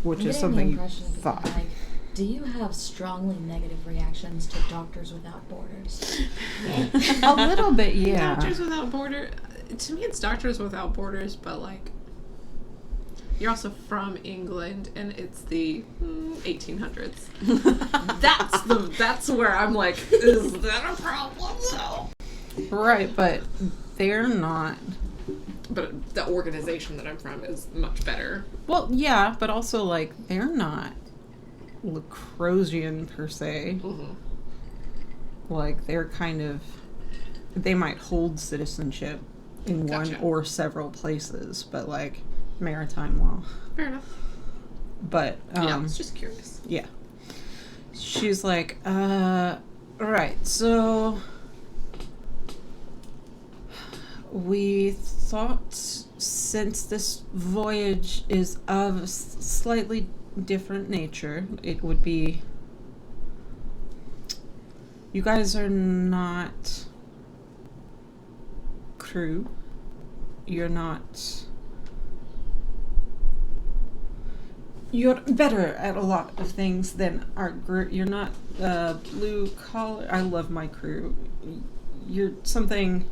Which I'm is getting something the you impression of thought. like, do you have strongly negative reactions to Doctors Without Borders? A little bit, yeah. Doctors Without Borders. To me, it's Doctors Without Borders, but like, you're also from England, and it's the 1800s. That's where I'm like, is that a problem? No. Right, but they're not. But the organization that I'm from is much better. Well, yeah, but also like they're not Lacrosian per se. Mm-hmm. Like they're kind of, they might hold citizenship in Gotcha. one or several places, but like maritime law. Fair enough. But Yeah, I was just curious. yeah. She's like, right, so we thought since this voyage is of slightly different nature, it would be, you guys are not crew, you're better at a lot of things than our group. You're not blue collar. I love my crew. You're something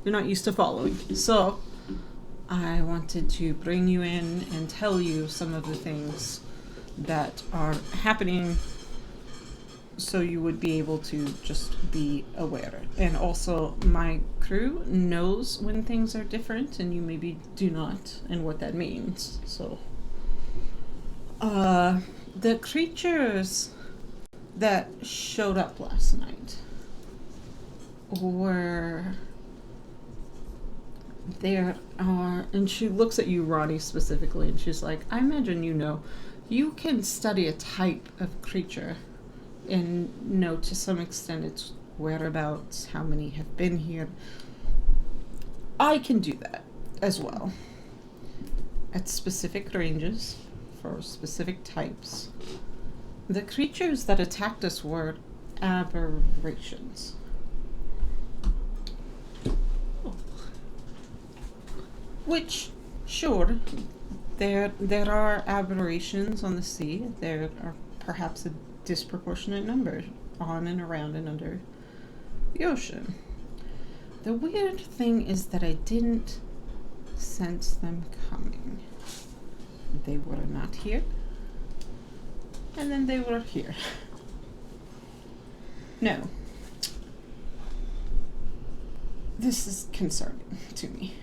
you're not used to following. So I wanted to bring you in and tell you some of the things that are happening so you would be able to just be aware. And also my crew knows when things are different and you maybe do not, and what that means. So the creatures that showed up last night were, there are, and she looks at you, Ronnie, specifically, and she's like, I imagine you can study a type of creature and know to some extent its whereabouts, how many have been here. I can do that as well. At specific ranges, for specific types. The creatures that attacked us were aberrations. Which, sure, there are aberrations on the sea. There are perhaps a disproportionate number on and around and under the ocean. The weird thing is that I didn't sense them coming. They were not here, and then they were here. No. this is concerning to me.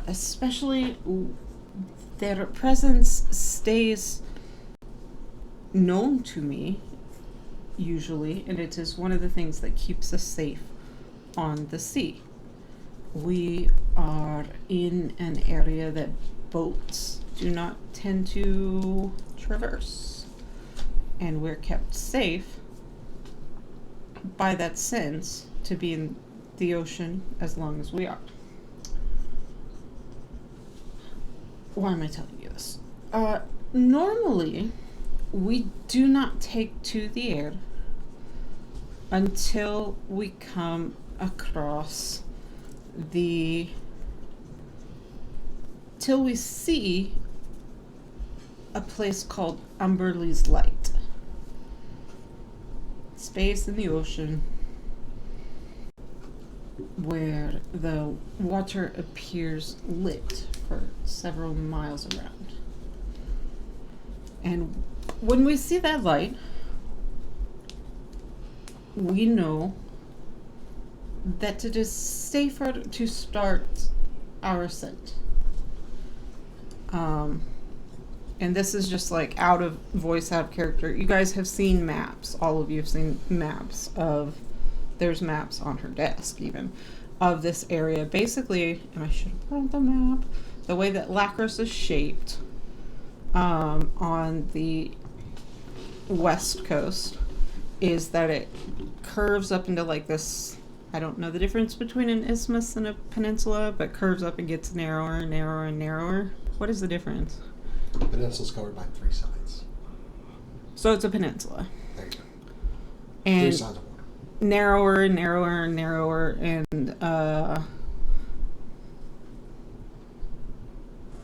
Especially their presence stays known to me, usually, and it is one of the things that keeps us safe on the sea. We are in an area that boats do not tend to traverse, and we're kept safe by that sense to be in the ocean as long as we are. Why am I telling you this? Normally, we do not take to the air until we come across till we see a place called Umberley's Light. Space in the ocean where the water appears lit for several miles around. And when we see that light, we know that it is safer to start our ascent. And this is just like out of voice, out of character. You guys have seen maps. All of you have seen maps of, there's maps on her desk even, of this area. Basically, and I should have brought the map, the way that Lacros is shaped on the west coast is that it curves up into like this, I don't know the difference between an isthmus and a peninsula, but curves up and gets narrower and narrower and narrower. What is the difference? The peninsula's covered by 3 sides. So it's a peninsula. There you go. 3 And sides of water. narrower and narrower and narrower and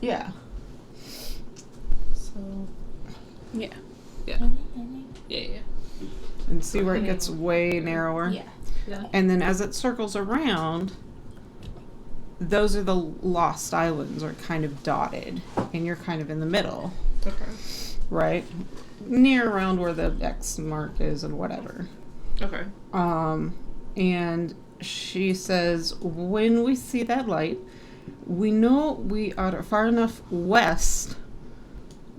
yeah. So, Yeah. yeah. Yeah. And see where it gets way narrower? Yeah. And then as it circles around, those are the lost islands are kind of dotted, and you're kind of in the middle, Okay. right? Near around where the X mark is and whatever. Okay. And she says, when we see that light, we know we are far enough west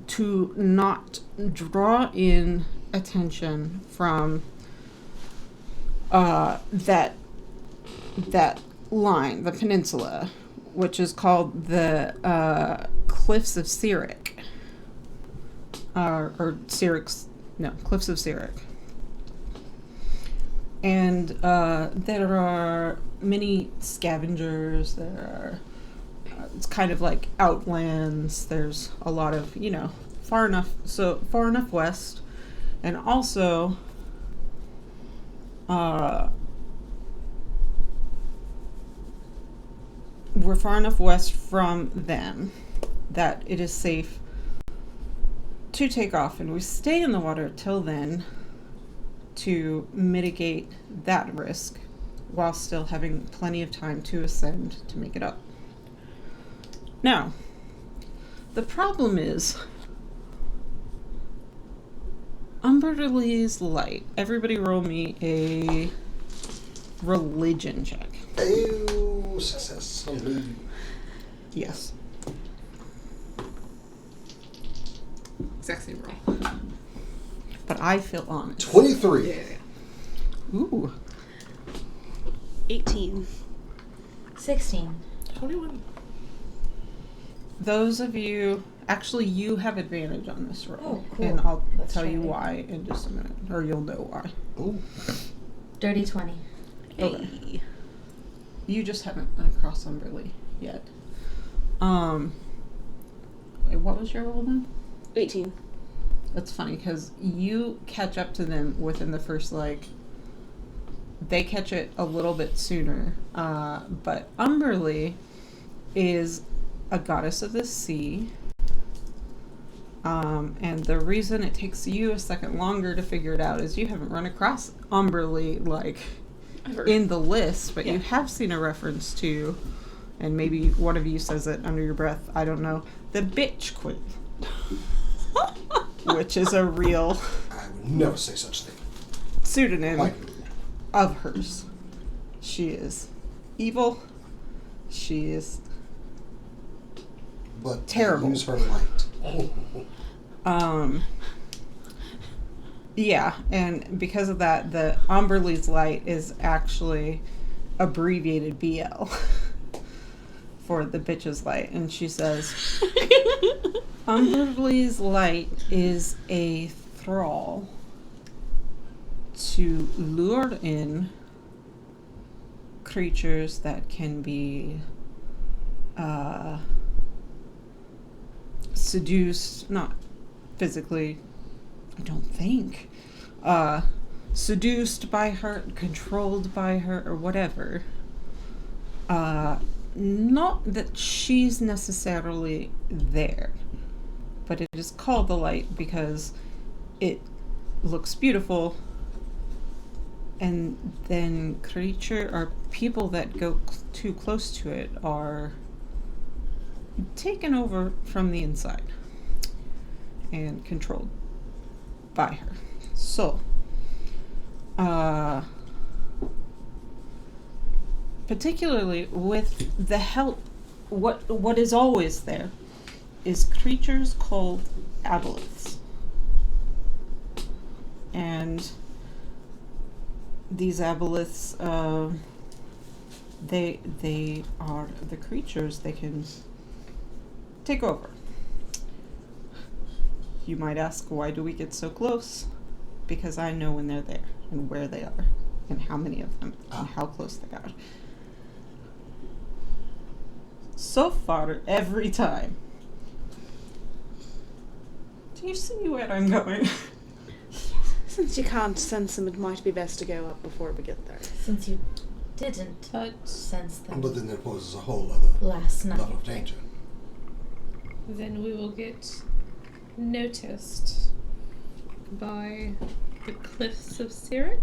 to not draw in attention from that line, the peninsula, which is called the Cliffs of Cyric. Or Cyric's, no, Cliffs of Cyric. And there are many scavengers, there are, it's kind of like outlands, there's a lot of, far enough west, and also we're far enough west from them that it is safe to take off, and we stay in the water till then to mitigate that risk while still having plenty of time to ascend to make it up. Now, the problem is Umberley's Light. Everybody roll me a religion check. Oh, success. Yes. Exact same roll. But I feel honest. 23. Yeah. Ooh. 18. 16. 21. Those of you, actually you have advantage on this roll. Oh, cool. And I'll Let's tell try you it. why in just a minute. Or you'll know why. Ooh. Dirty 20. Okay. Hey. You just haven't run across Umberley yet. Wait, what was your roll then? 18. That's funny because you catch up to them within the first, they catch it a little bit sooner. But Umberley is a goddess of the sea. And the reason it takes you a second longer to figure it out is you haven't run across Umberley, in the list, but you have seen a reference to, and maybe one of you says it under your breath, I don't know, the Bitch Queen. Which is a real I would never say such a thing. pseudonym Like, of hers. She is evil. She is But terrible. use her light. Yeah, and because of that, the Umberlee's light is actually abbreviated BL for the bitch's light. And she says, Umberlee's light is a thrall to lure in creatures that can be seduced, not physically, I don't think, seduced by her, controlled by her, or whatever. Not that she's necessarily there, but it is called the light because it looks beautiful, and then creature or people that go too close to it are taken over from the inside and controlled by her. So, particularly with the help, what is always there is creatures called aboleths. And these aboleths, they are the creatures they can take over. You might ask, why do we get so close? Because I know when they're there and where they are and how many of them and how close they are. So far, every time. Do you see where I'm going? Since you can't sense them, it might be best to go up before we get there. Since you didn't But sense them But then there poses a whole other last night. level of danger. then we will get noticed by the cliffs of Cyric.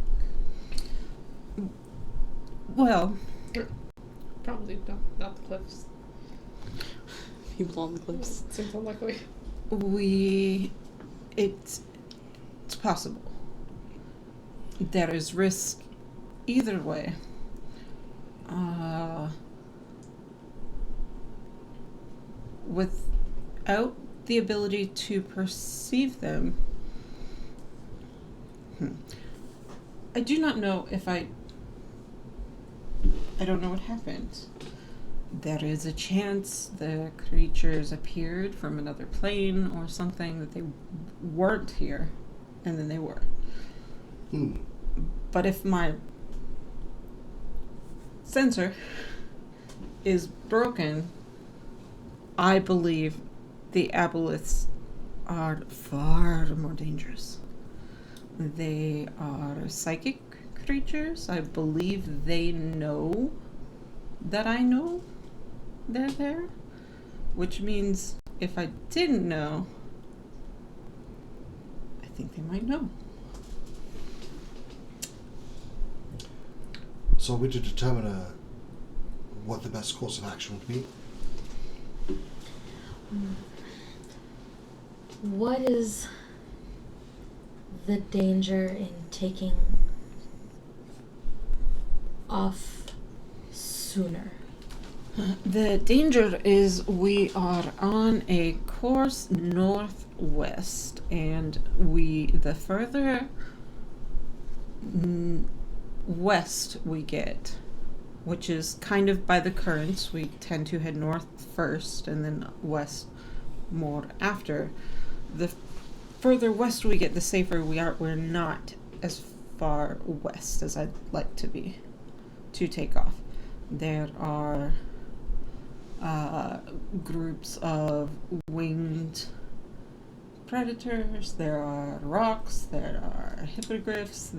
Well, Probably not the cliffs. People on the cliffs. Seems unlikely. it's possible. There is risk either way. Without the ability to perceive them, I do not know if I don't know what happened. There is a chance the creatures appeared from another plane or something, that they weren't here, and then they were. But if my sensor is broken, I believe the aboleths are far more dangerous. They are psychic creatures. I believe they know that I know they're there, which means if I didn't know, I think they might know. So we to determine what the best course of action would be. What is the danger in taking off sooner? The danger is we are on a course northwest, and the further west we get, which is kind of by the currents, we tend to head north first and then west more after. The further west we get, the safer we are. We're not as far west as I'd like to be to take off. There are groups of winged predators, there are rocks, there are hippogriffs,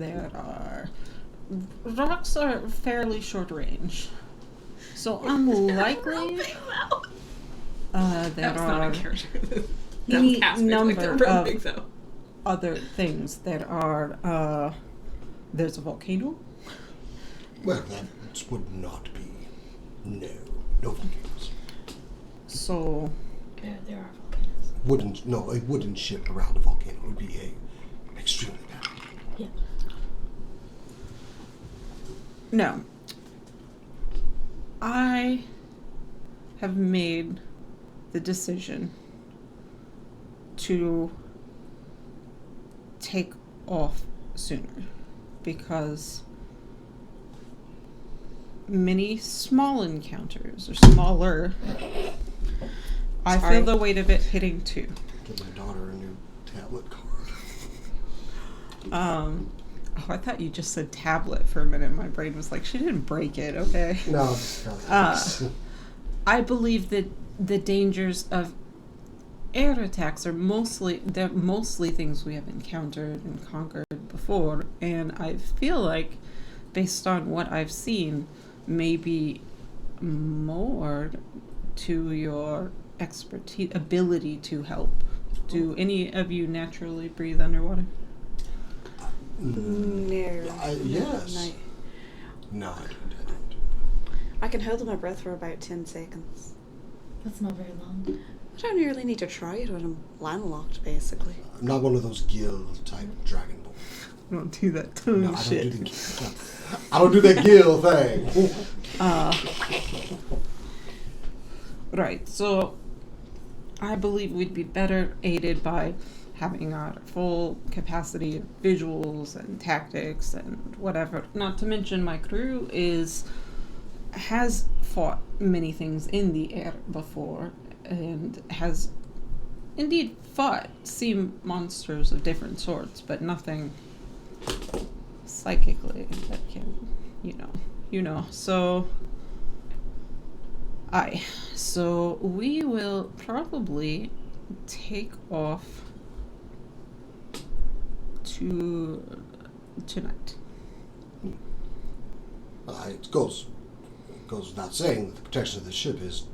rocks are fairly short range. So unlikely there are any number of other things. There are there's a volcano. Well, that would not be. No volcanoes. So There are volcanoes. A wooden ship around a volcano would be extremely bad. Yeah. no, I have made the decision to take off sooner because many small encounters, or smaller, I Sorry. feel the weight of it hitting too. Get my daughter a new tablet card. Oh, I thought you just said tablet for a minute. My brain was like, she didn't break it, okay? No, I believe that the dangers of air attacks are mostly things we have encountered and conquered before, and I feel like, based on what I've seen, maybe more to your expertise, ability to help. Do any of you naturally breathe underwater? No. Yes. No. No, I didn't. I can hold my breath for about 10 seconds. That's not very long. I don't really need to try it when I'm landlocked, basically. I'm not one of those gill type dragon balls. I don't do that tongue No, I shit. don't do the I don't do that gill thing. Right, so I believe we'd be better aided by having our full capacity of visuals and tactics and whatever. Not to mention my crew has fought many things in the air before and has indeed fought sea monsters of different sorts, but nothing psychically that can, you know. So we will probably take off tonight. It goes without saying that the protection of the ship is,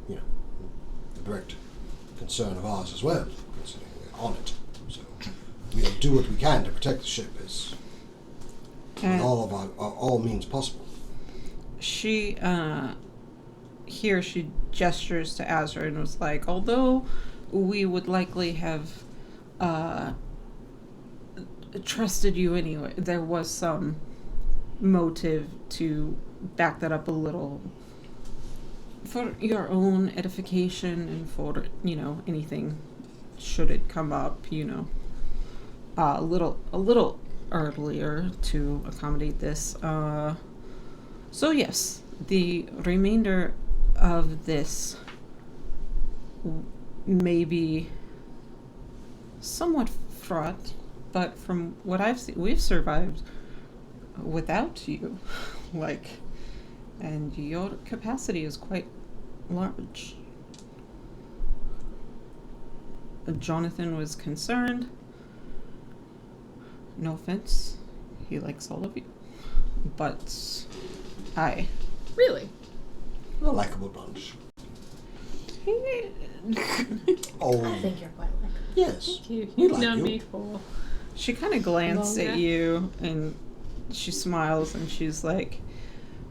a direct concern of ours as well, considering we're on it. So we'll do what we can to protect the ship with all of all means possible. She gestures to Azra and was like, although we would likely have trusted you anyway, there was some motive to back that up a little for your own edification and for, anything should it come up, a little earlier to accommodate this. So yes, the remainder of this may be somewhat fraught, but from what I've seen, we've survived without you, and your capacity is quite large. Jonathan was concerned. No offense, he likes all of you, but Really? A likable bunch. I Oh, think you're quite likable. yes. You've We like known you. me for. She kind of glanced Longer. at you and she smiles and she's like,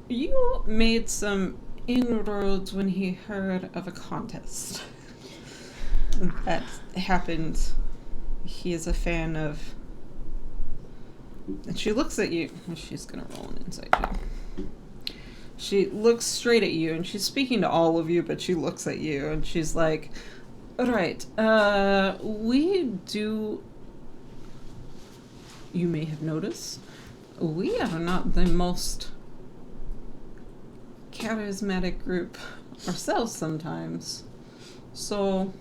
you made some inroads when he heard of a contest that happened. He is a fan of, and she looks at you, she's gonna roll an insight check. She looks straight at you and she's speaking to all of you, but she looks at you and she's like, alright, we do, you may have noticed, we are not the most charismatic group ourselves sometimes. So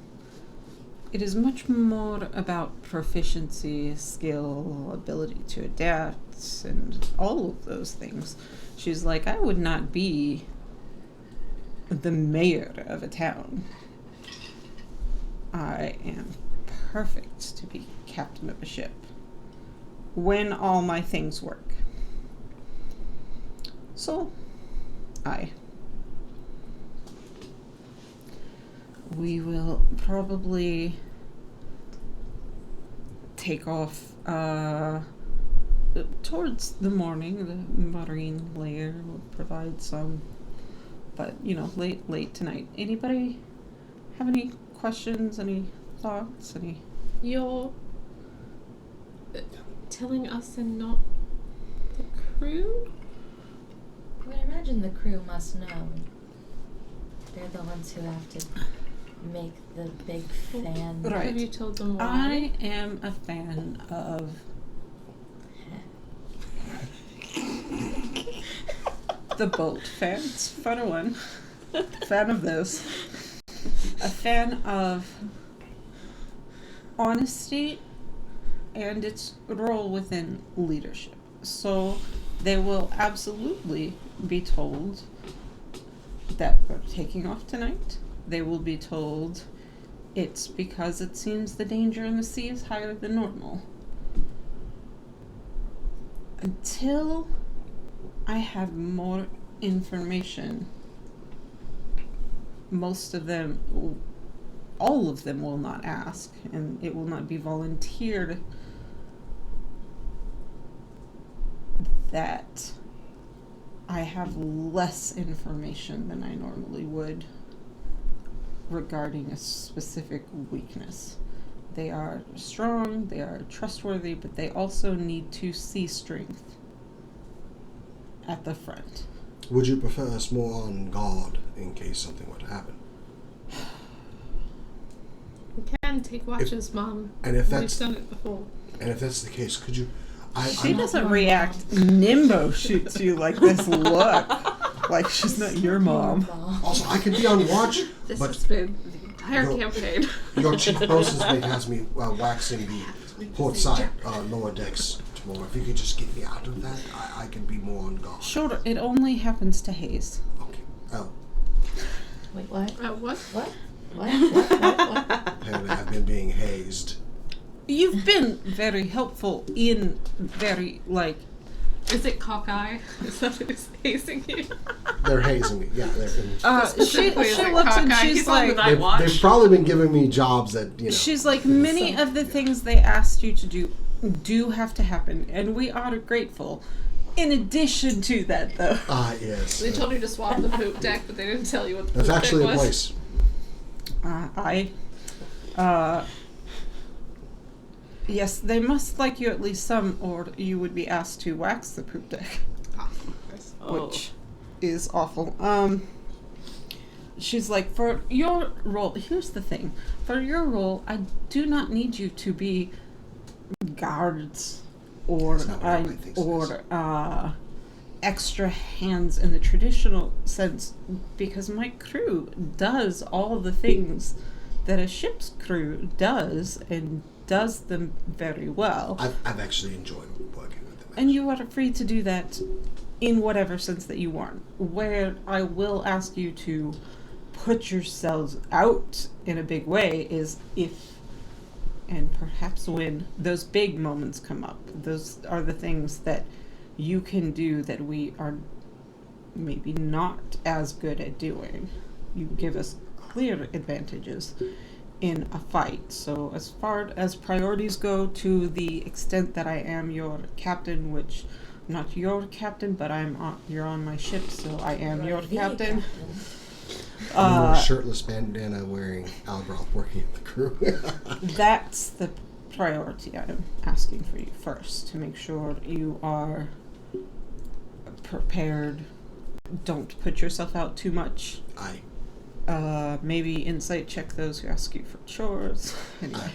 it is much more about proficiency, skill, ability to adapt, and all of those things. She's like, I would not be the mayor of a town. I am perfect to be captain of a ship when all my things work. So, we will probably take off towards the morning. The marine layer will provide some, but late tonight. Anybody have any questions, any thoughts, any? You're telling us and not the crew? I would imagine the crew must know. They're the ones who have to make the big fan. Right. Have you told them why? I am a fan of the boat fans, for one. Fan of those. A fan of honesty and its role within leadership. So they will absolutely be told that we're taking off tonight. They will be told it's because it seems the danger in the sea is higher than normal. Until I have more information, most of them, all of them will not ask, and it will not be volunteered that I have less information than I normally would regarding a specific weakness. They are strong, they are trustworthy, but they also need to see strength at the front. Would you prefer us more on guard in case something were to happen? We can take watches, Mom. And if We've that's done it before. and if that's the case, could you? She I'm- doesn't react. Nimbo shoots you like this look, like she's not your mom. Also, I could be on watch, This but has been the entire Go. campaign. your chief hostess may has me waxing the port side lower decks tomorrow. If you could just get me out of that, I can be more on guard. Sure, it only happens to Hayes. Okay. Oh, Wait, what? What? What? What? apparently I've been being hazed. You've been very helpful in very, like, Is it cockeye? Is that who's hazing you? They're hazing me. Yeah, they're. she Specifically, is it looks and cockeye? she's He's on the like, night They've, watch. they've probably been giving me jobs that she's like, many of the things they asked you to do have to happen, and we are grateful. In addition to that, though, Yes. They told you to swap the poop deck, but they didn't tell you what the That's poop actually deck a was. place. Yes, they must like you at least some, or you would be asked to wax the poop deck, Ah, of course. which is awful. She's like, for your role, here's the thing. For your role, I do not need you to be guards or That's not what everybody thinks it is. extra hands in the traditional sense, because my crew does all the things that a ship's crew does, and does them very well. I've actually enjoyed working with them. And you are free to do that in whatever sense that you want. Where I will ask you to put yourselves out in a big way is if, and perhaps when, those big moments come up. Those are the things that you can do that we are maybe not as good at doing. You give us clear advantages in a fight. So as far as priorities go, to the extent that I am your captain, which not your captain, but you're on my ship, so I am your captain. More shirtless bandana wearing Albroth working at the crew. That's the priority I'm asking for you first, to make sure you are prepared. Don't put yourself out too much. Aye. Maybe insight check those who ask you for chores. Anyway.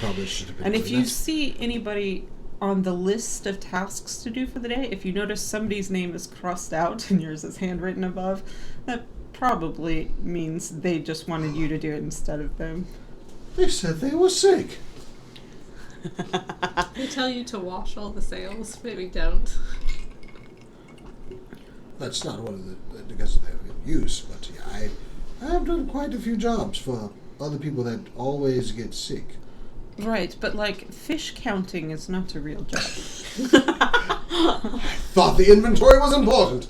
Probably should have been. And if doing you that. see anybody on the list of tasks to do for the day, if you notice somebody's name is crossed out and yours is handwritten above, that probably means they just wanted you to do it instead of them. They said they were sick. They tell you to wash all the sails. Maybe don't. That's not one of the because they have use, but yeah, I have done quite a few jobs for other people that always get sick. Right, but like fish counting is not a real job. Thought the inventory was important.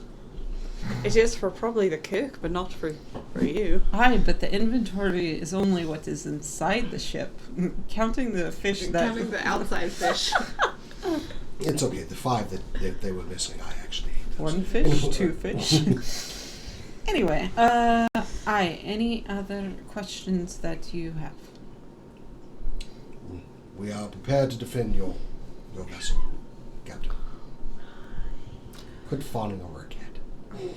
It is for probably the cook, but not for you. Aye, but the inventory is only what is inside the ship. Counting the fish that Counting the outside fish. It's okay. The 5 that they were missing, I actually ate those. 1 fish, 2 fish. Anyway, any other questions that you have? We are prepared to defend your vessel, Captain. Quit fawning over a cat.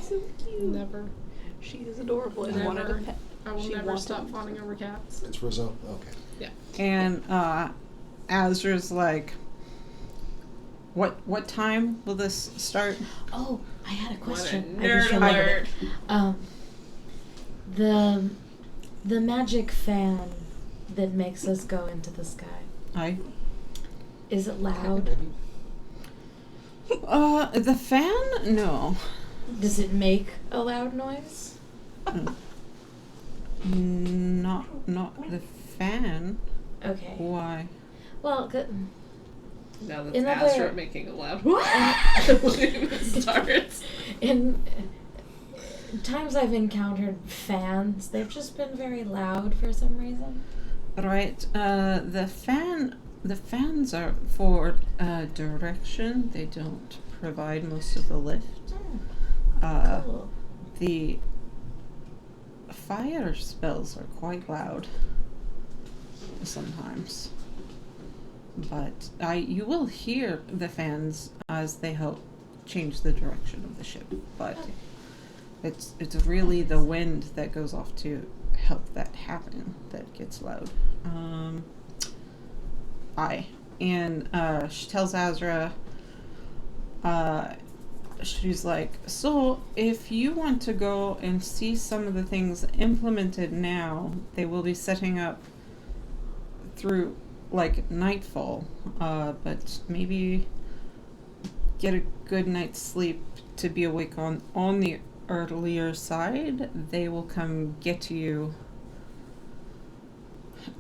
So cute. Never. She is adorable. I Never. wanted a pet. I will She never wanted stop one. fawning over cats. It's Rizzo. Okay. And Azra's like, what time will this start? Oh, I had a What a question. I nerd just remembered alert. it. The magic fan that makes us go into the sky. Is it loud? The fan? No. Does it make a loud noise? Not the fan. Okay. Why? Well, Now that's Another- Astra making a loud when it starts. in times I've encountered fans, they've just been very loud for some reason. Right. The fans are for direction. They don't provide most of the lift. Cool. The fire spells are quite loud sometimes, but you will hear the fans as they help change the direction of the ship. But it's really the wind that goes off to help that happen that gets loud. And she tells Azra, she's like, so if you want to go and see some of the things implemented now, they will be setting up through like nightfall, but maybe get a good night's sleep to be awake on the earlier side. They will come get you,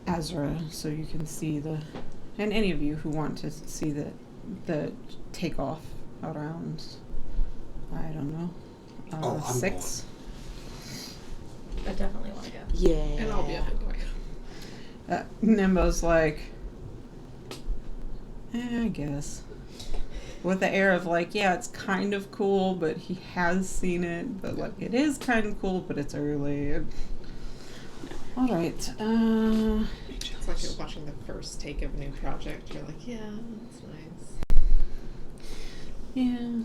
Azra, so you can see and any of you who want to see the takeoff around, I don't know, I'm 6. I definitely want to go. Yeah. And I'll be up anyway. Nimbo's like, I guess. With the air of like, yeah, it's kind of cool, but he has seen it, but like, it is kind of cool, but it's early. Alright, It's like you're watching the first take of a new project. You're like, yeah, that's nice. yeah,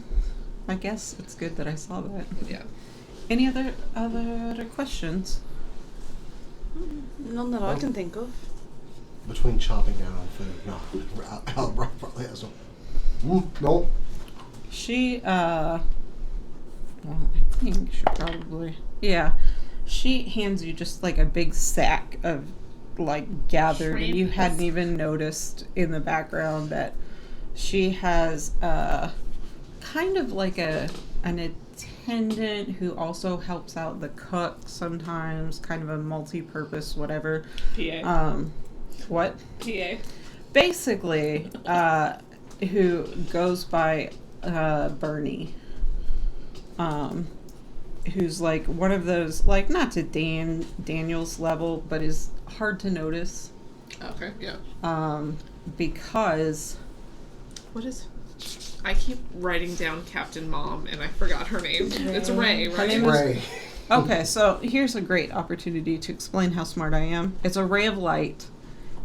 I guess it's good that I saw that. Yeah. Any other questions? None that I can think of. Between chopping down on food. No. Albert probably has one. No. She, well, I think she probably, yeah. She hands you just like a big sack of like gathered, and you Shrimps. hadn't even noticed in the background that she has kind of like an attendant who also helps out the cook sometimes, kind of a multi-purpose whatever. PA. What? PA. Basically, who goes by Bernie, who's like one of those, like, not to Daniel's level, but is hard to notice, Okay, yeah. because What is... I keep writing down Captain Mom, and I forgot her name. It's Ray, Her right? name is- Ray. okay, so here's a great opportunity to explain how smart I am. It's a ray of light,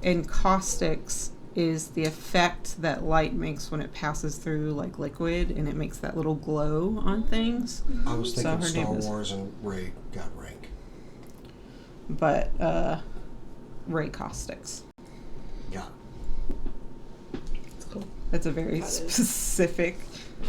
and caustics is the effect that light makes when it passes through like liquid, and it makes that little glow on things. I was So thinking her Star name is- Wars and Ray got rank. But ray caustics. Yeah. It's cool. That's a very That is- specific.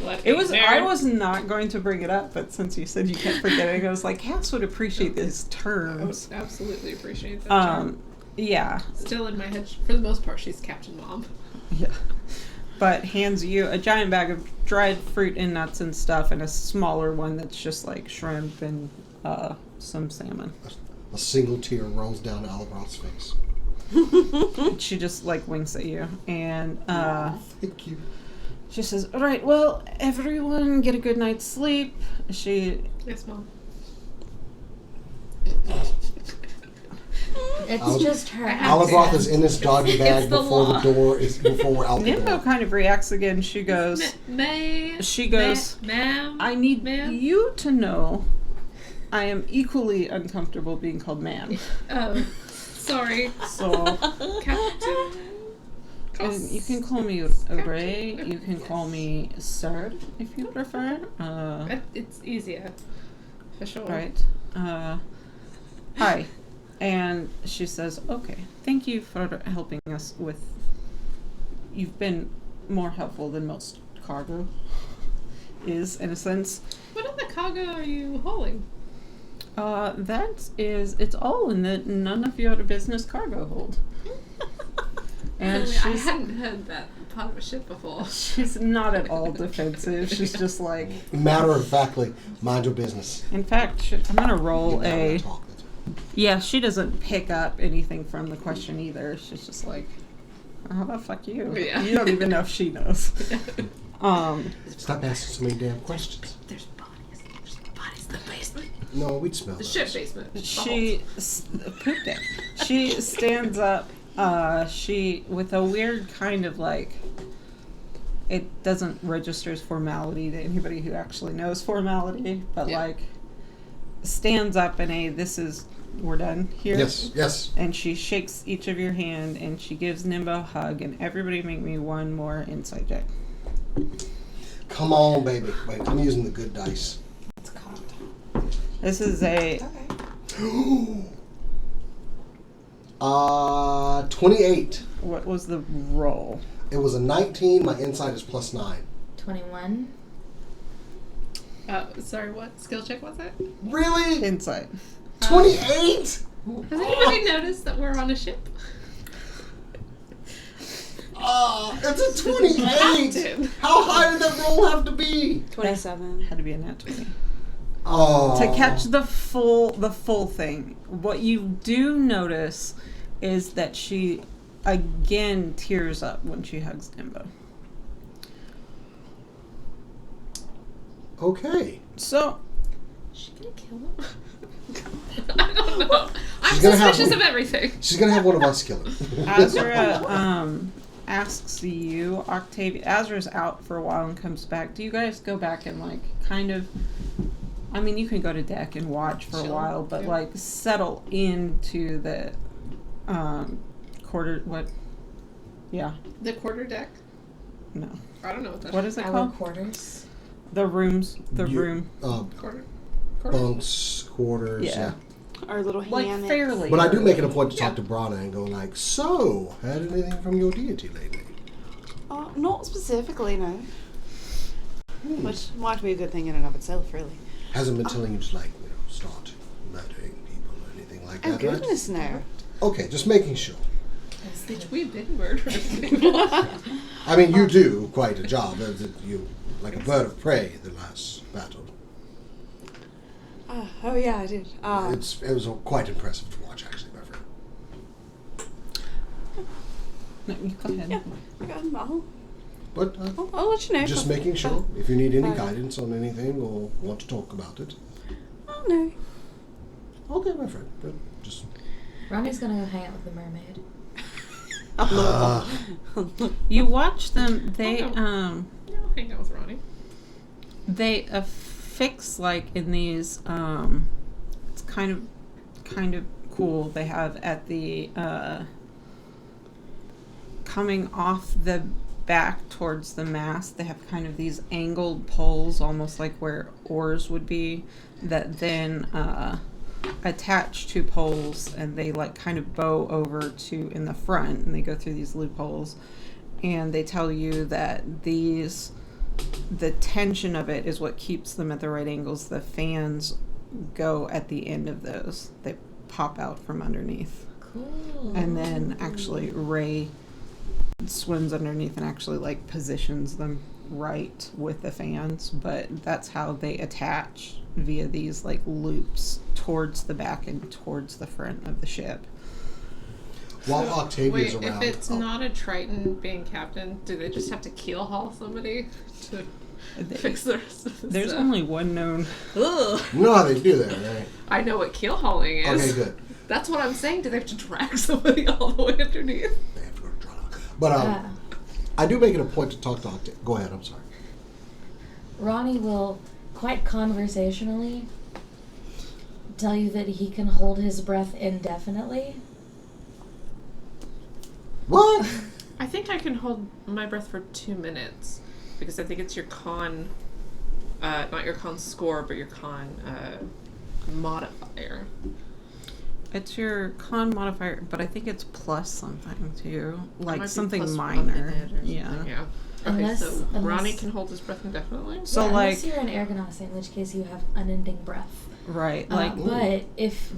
Let It me was. nerd. I was not going to bring it up, but since you said you kept forgetting, I was like, Cass would appreciate these I would terms. absolutely appreciate that. term. Yeah, Still in my head, for the most part, she's Captain Mom. yeah. But hands you a giant bag of dried fruit and nuts and stuff, and a smaller one that's just like shrimp and some salmon. A single tear rolls down Alabroth's face. She just like winks at you, and Thank you. she says, "All right, well, everyone, get a good night's sleep." She Yes, Mom. It's Al- just her. Alabroth accent. is in his doggy bag It's the before law. the door is before we're out the Nimbo door. kind of reacts again. She goes, She goes, Ma'am. I need Ma'am? you to know I am equally uncomfortable being called ma'am. Oh, sorry. So, Captain. You can call me Ray. You can call me Sir if you prefer. It's easier. For sure. Right. Hi. And she says, okay, thank you for helping us with... You've been more helpful than most cargo is, in a sense. What other cargo are you hauling? It's all in the none of your business cargo hold. And I hadn't heard that part of a ship before. She's not at all defensive. She's just like... Matter of factly, mind your business. In fact, I'm going to roll Get down a... and talk. Yeah, she doesn't pick up anything from the question either. She's just like, how the fuck you? Yeah. You don't even know if she knows. Stop asking so many damn questions. There's bodies. There's bodies in the basement. No, we'd smell The those. ship basement. She pooped it. She stands up. She with a weird kind of like. It doesn't register as formality to anybody who actually knows formality, but like stands up in a we're done here. Yes. And she shakes each of your hand and she gives Nimbo a hug and everybody make me one more insight check. Come on, baby. Wait, I'm using the good dice. It's cocked. This is a 28. what was the roll? It was a 19. My insight is +9. 21. Sorry, what skill check was it? Really? Insight. 28? Has anybody noticed that we're on a ship? It's a 28. Captain. How high did that roll have to be? 27. Had to be a nat 20. Oh. To catch the full thing, what you do notice is that she again tears up when she hugs Nimbo. Okay. So Is she gonna kill him? I don't know. I'm She's gonna have suspicious one. of everything. She's gonna have one of us kill her. Azra asks you, Octavia. Azra's out for a while and comes back. Do you guys go back and like kind of? I mean, you can go to deck and watch for a Chill, while, but yeah. like settle into the quarter. What? Yeah. The quarter deck? No. I don't know what that What is it Our called? quarters. The rooms. The room. Quarter? Bunks, quarters. Yeah. Our little Like hammock. fairly. But I do make it a point to Yeah. talk to Brana and go like, so, had anything from your deity lately? Not specifically, no. Which might be a good thing in and of itself, really. Hasn't been telling you to like, start murdering people or anything like Oh, that, goodness, no. right? Okay, just making sure. Bitch, we've been murdering people. I mean, you do quite a job. You like a bird of prey the last battle. Oh, yeah, I did. It was quite impressive to watch, actually, my friend. No, you go ahead. Yeah. But I'll let you know. just making sure if you need any Alright. guidance on anything or want to talk about it. Oh, no. Okay, my friend. But just Ronnie's gonna go hang out with the mermaid. You watch them. They Oh, Yeah, I'll hang out with Ronnie. they affix like in these. It's kind of cool. They have at the coming off the back towards the mast. They have kind of these angled poles, almost like where oars would be, that then attach to poles, and they like kind of bow over to in the front, and they go through these loopholes, and they tell you that the tension of it is what keeps them at the right angles. The fans go at the end of those. They pop out from underneath. Cool. And then actually Ray swims underneath and actually like positions them right with the fans, but that's how they attach via these like loops towards the back and towards the front of the ship. while Octavia's Wait, around. if it's not a Triton being captain, do they just have to keel haul somebody to fix the rest of the There's stuff? only one known. Ugh. You know how they do that, right? I know what keel hauling is. Okay, good. That's what I'm saying. Do they have to drag somebody all the way underneath? They have to go to Toronto. But I do make it a point to talk to Octavia. Go ahead, I'm sorry. Ronnie will, quite conversationally, tell you that he can hold his breath indefinitely. What? I think I can hold my breath for 2 minutes because I think it's your con, not your con score, but your con modifier. It's your con modifier, but I think it's plus something too, like something plus 1 minor. minute or Yeah. something, yeah. Unless- Okay, so unless- Ronnie can hold his breath indefinitely. So Yeah, like, unless you're an air ganassi, in which case you have unending breath. right, like But if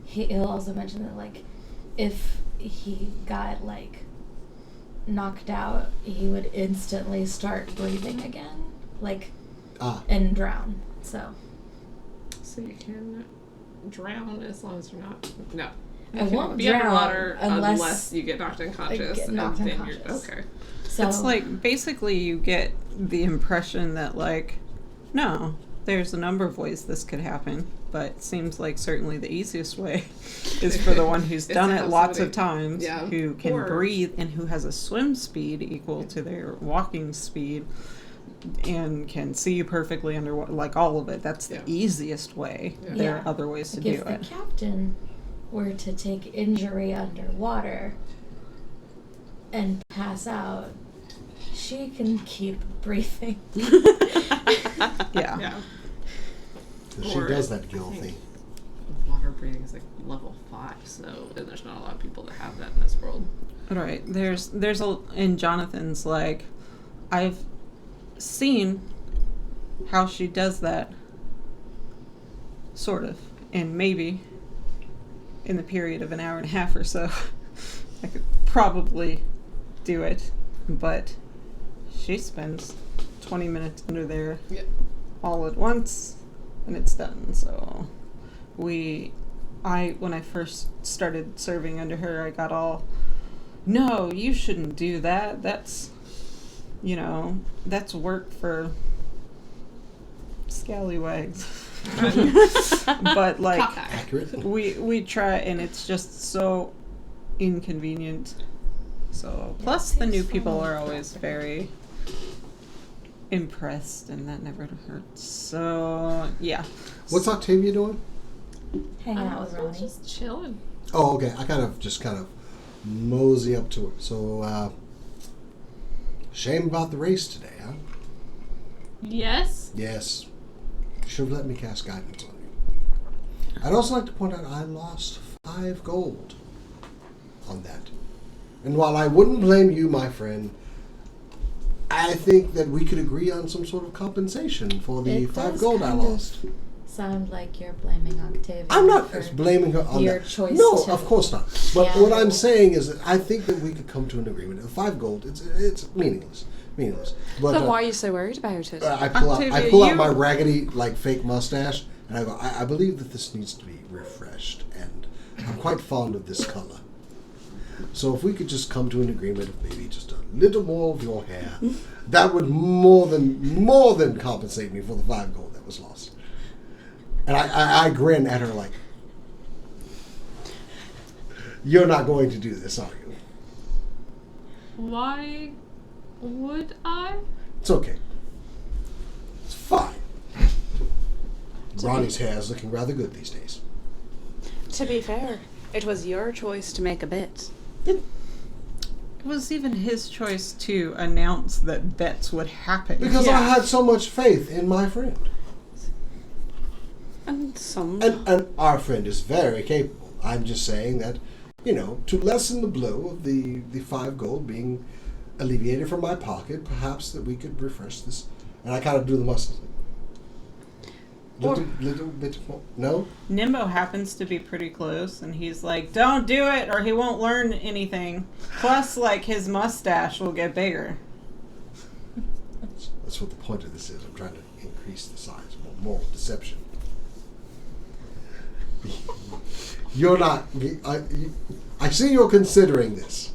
he'll also mention that, like, if he got like knocked out, he would instantly start breathing again, like, and drown. So you can drown as long as you're not. No. I won't be drown underwater unless you get knocked unconscious. get knocked and then unconscious. Okay. So it's like basically you get the impression that like, no, there's a number of ways this could happen, but it seems like certainly the easiest way is for the one who's Is done to it have lots somebody- of times, yeah, who can or- breathe and who has a swim speed equal to their walking speed and can see perfectly underwater, like all of it. That's the Yeah. easiest way. Yeah. There Yeah. are other ways to like do if the it. captain were to take injury underwater and pass out, she can keep breathing. Yeah. Yeah. She Or does that I gill think thing. Water breathing is like level 5, so and there's not a lot of people that have that in this world. Right. There's in Jonathan's, like, I've seen how she does that, sort of, and maybe in the period of an hour and a half or so, I could probably do it, but she spends 20 minutes under there Yep. all at once, and it's done. So when I first started serving under her, I got all, no, you shouldn't do that. That's, that's work for scallywags. But like, Accurate. we try, and it's just so inconvenient. So plus the new people are always very impressed, and that never hurts. So yeah. What's Octavia doing? Hanging out with Ronnie. Just chilling. Oh, okay. I kind of mosey up to her. So, shame about the race today, huh? Yes. Yes. Should have let me cast guidance on you. I'd also like to point out I lost 5 gold on that. And while I wouldn't blame you, my friend, I think that we could agree on some sort of compensation for the It 5 does gold I kind of lost. Sound like you're blaming Octavia. I'm not for blaming her on your that. choice No, to- of course not. But Yeah. what I'm saying is that I think that we could come to an agreement. 5 gold, it's meaningless. But Then why are you so worried about it? I pull Octavia, out my raggedy, like, fake mustache, and I go, I believe that this needs to be refreshed, and I'm quite fond of this color. So if we could just come to an agreement of maybe just a little more of your hair, that would more than compensate me for the 5 gold that was lost. And I grin at her like, you're not going to do this, are you? Why would I? It's okay. It's fine. Ronnie's hair is looking rather good these days. To be fair, it was your choice to make a bet. It was even his choice to announce that bets would happen. Because Yeah. I had so much faith in my friend. And some. And our friend is very capable. I'm just saying that, to lessen the blow of the 5 gold being alleviated from my pocket, perhaps that we could refresh this. And I kind of do the muscles. Little bit more. No? Nimbo happens to be pretty close, and he's like, don't do it or he won't learn anything. Plus, like, his mustache will get bigger. That's what the point of this is. I'm trying to increase the size. More deception. You're not... I see you're considering this.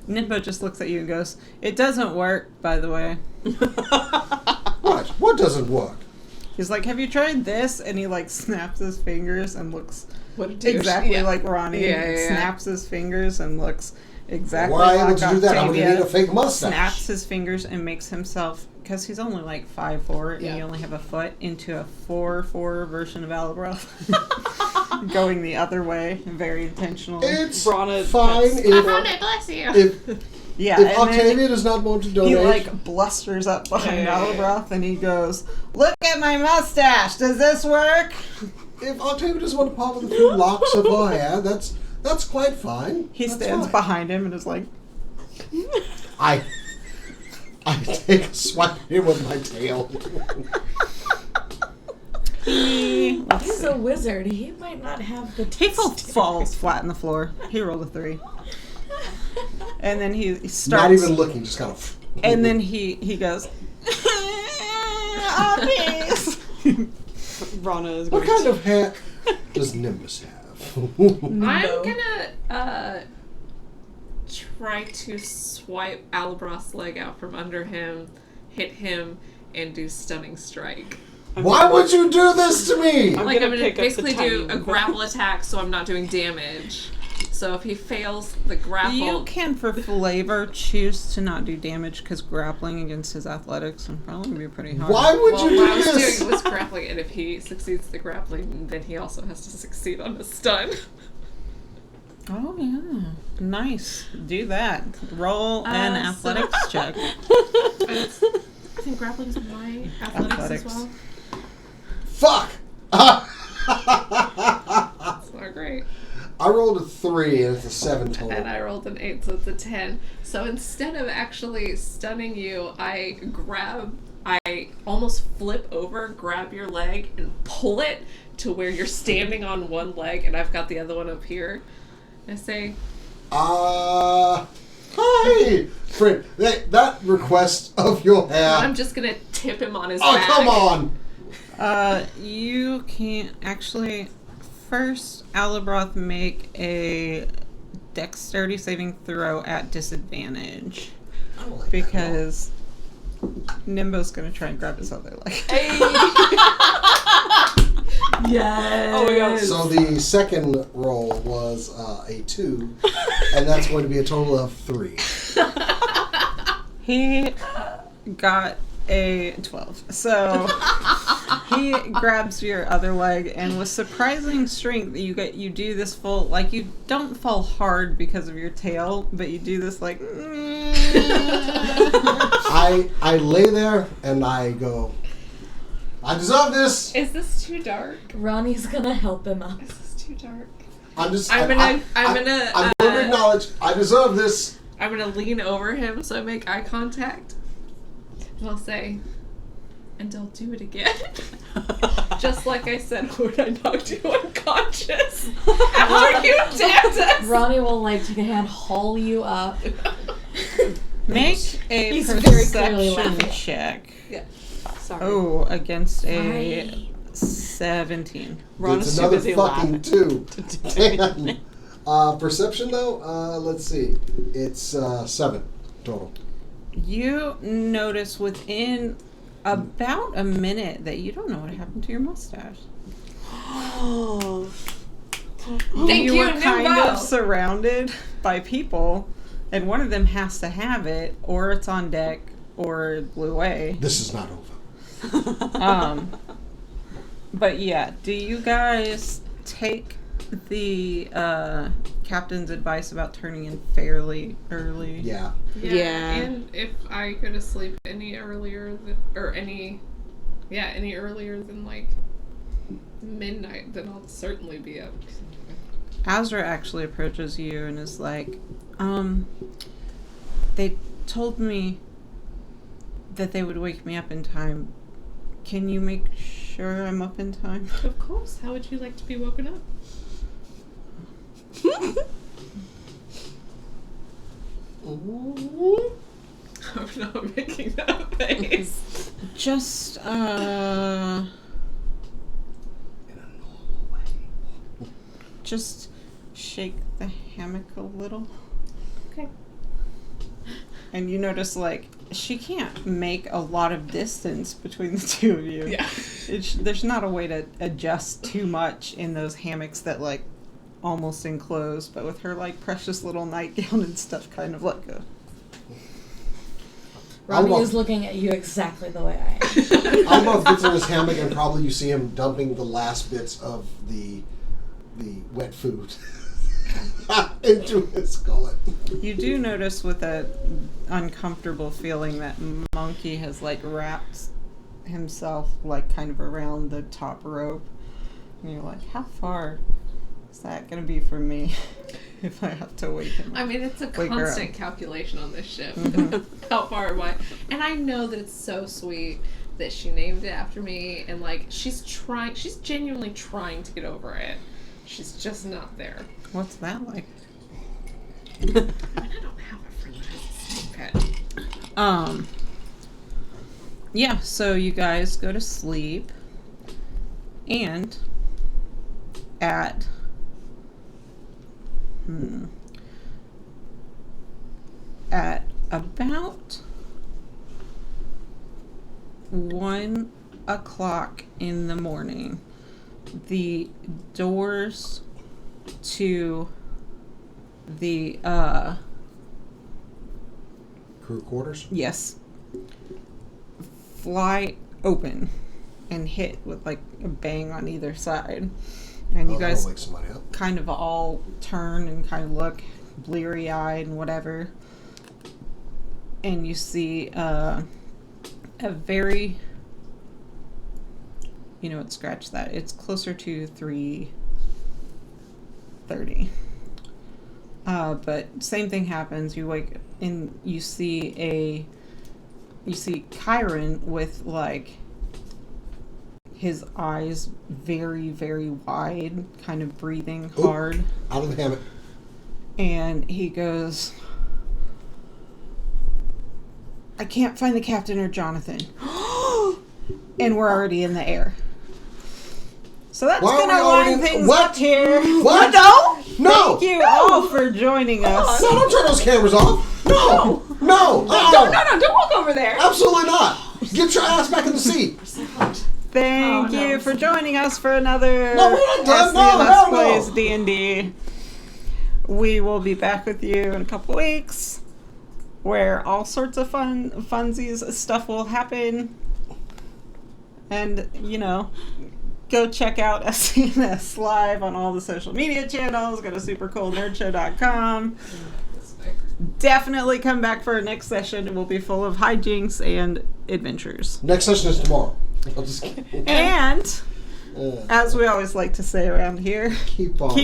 Nimbo just looks at you and goes, it doesn't work, by the way. What? What doesn't work? He's like, have you tried this? And he, like, snaps his fingers and looks What a douche. exactly Yeah. like Ronnie. Yeah. Snaps his fingers and looks exactly Why like able to do that? I'm going to Octavia. need a fake mustache. Snaps his fingers and makes himself, because he's only like 5'4", and Yeah. you only have a foot, into a 4'4" version of Alabroth. going the other way, very intentionally. It's Brana fine pets- if, bless you. Yeah, if and then Octavia does not want to donate. he like blusters up behind Yeah. Malabroth and he goes, "Look at my mustache. Does this work?" If Octavia just want to pop with a few locks of her hair, that's quite fine. He That's stands fine. behind him and is like, I take a swipe at him with my tail. He's a wizard. He might not have the he taste. falls flat on the floor. He rolled a 3. And then he Not starts. even looking, just kind of. And then he goes, "Obvious." Rana is What going kind of hair does Nimbus have? I'm gonna try to swipe Alabroth's leg out from under him, hit him, and do stunning strike. Why would you do this to me? I'm Like gonna I'm gonna pick up the basically do tiny a grapple attack, so I'm not doing damage. So if he fails the grapple, You can, for flavor, choose to not do damage because grappling against his athletics would probably be pretty hard. Why would well, you what I do was this? doing was grappling, and if he succeeds the grappling, then he also has to succeed on the stun. Oh, yeah. Nice. Do that. Roll an so- athletics check. I think grappling's my athletics as well. Fuck! It's not great. I rolled a 3 and it's a 7 total. And I rolled an 8, so it's a 10. So instead of actually stunning you, I almost flip over, grab your leg, and pull it to where you're standing on one leg, and I've got the other one up here. I say, Hi! Friend, that request of your hair. I'm just gonna tip him on his Oh, back. come on! You can't actually. First, Alabroth, make a dexterity saving throw at disadvantage. I don't like Because Nimbo's gonna try and grab his other leg. Yes. Oh my god. that. So the second roll was a 2, and that's going to be a total of 3. He got a 12. So he grabs your other leg, and with surprising strength, you do this full, like, you don't fall hard because of your tail, but you do this like. I lay there and I go, I deserve this! Is this too dark? Ronnie's gonna help him up. Is this too dark? I'm I'm going going to acknowledge I deserve this. I'm gonna lean over him so I make eye contact. And I'll say, and I'll do it again. Just like I said when I knocked you unconscious after you dabbed us. Ronnie will take a hand, haul you up. Make a He's very clearly perception laughing. check. Yeah. Sorry. Oh, against a Sorry. 17. Rana's It's too another busy fucking laughing. 2. Damn. Perception though, let's see. It's 7 total. You notice within about a minute that you don't know what happened to your mustache. Thank you, were kind Nimbo. of surrounded by people, and one of them has to have it, or it's on deck, or it blew away. This is not over. But yeah, do you guys take the captain's advice about turning in fairly early? Yeah. Yeah. And if I go to sleep any earlier any earlier than like midnight, then I'll certainly be up. Azra actually approaches you and is like, they told me that they would wake me up in time. Can you make sure I'm up in time? Of course. How would you like to be woken up? I'm not making that face. Just, In a normal way. just shake the hammock a little. Okay. And you notice, like, she can't make a lot of distance between the two of you. Yeah. There's not a way to adjust too much in those hammocks that, like, almost enclose, but with her, like, precious little nightgown and stuff, kind of like a... Ronnie I'll is looking at you exactly the way I am. Almost gets in his hammock and probably you see him dumping the last bits of the the wet food into his gullet. You do notice with that uncomfortable feeling that Monkey has like wrapped himself like kind of around the top rope. And you're like, how far is that going to be for me if I have to wake him up? I mean, it's a Wake her constant up. calculation on this ship. Mhm. How far am I? And I know that it's so sweet that she named it after me, and like she's genuinely trying to get over it. She's just not there. What's that like? I mean, I don't have a friend that has a snake pet. Yeah, so you guys go to sleep, and at about 1 o'clock in the morning, the doors to the Crew quarters? yes, fly open and hit with like a bang on either side, and you guys Wake somebody up. kind of all turn and kind of look bleary-eyed and whatever, and you see a very, you know what, scratch that, it's closer to 3:30. But same thing happens. You wake and you see Kyron with like his eyes very, very wide, kind of breathing Oop. hard. Out of the hammock. And he goes, I can't find the captain or Jonathan. And we're already in the air. So that's Why are going to we already line in- things what? up here. What? No! No! Thank you all for joining us. No, don't turn those cameras off. No! No! No, don't walk over there. Absolutely not. Get your ass back in the seat. Thank you for joining us for another No, we're not done. No, SCNS hell no. Plays D&D. We will be back with you in a couple weeks, where all sorts of funsies stuff will happen. And, you know, go check out SCNS Live on all the social media channels. Go to supercoolnerdshow.com. Definitely come back for our next session. It will be full of hijinks and adventures. Next session is tomorrow. I'll just And, as we always like to say around here, keep on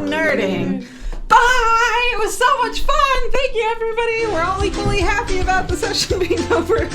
nerding. Bye! It was so much fun! Thank you, everybody! We're all equally happy about the session being over.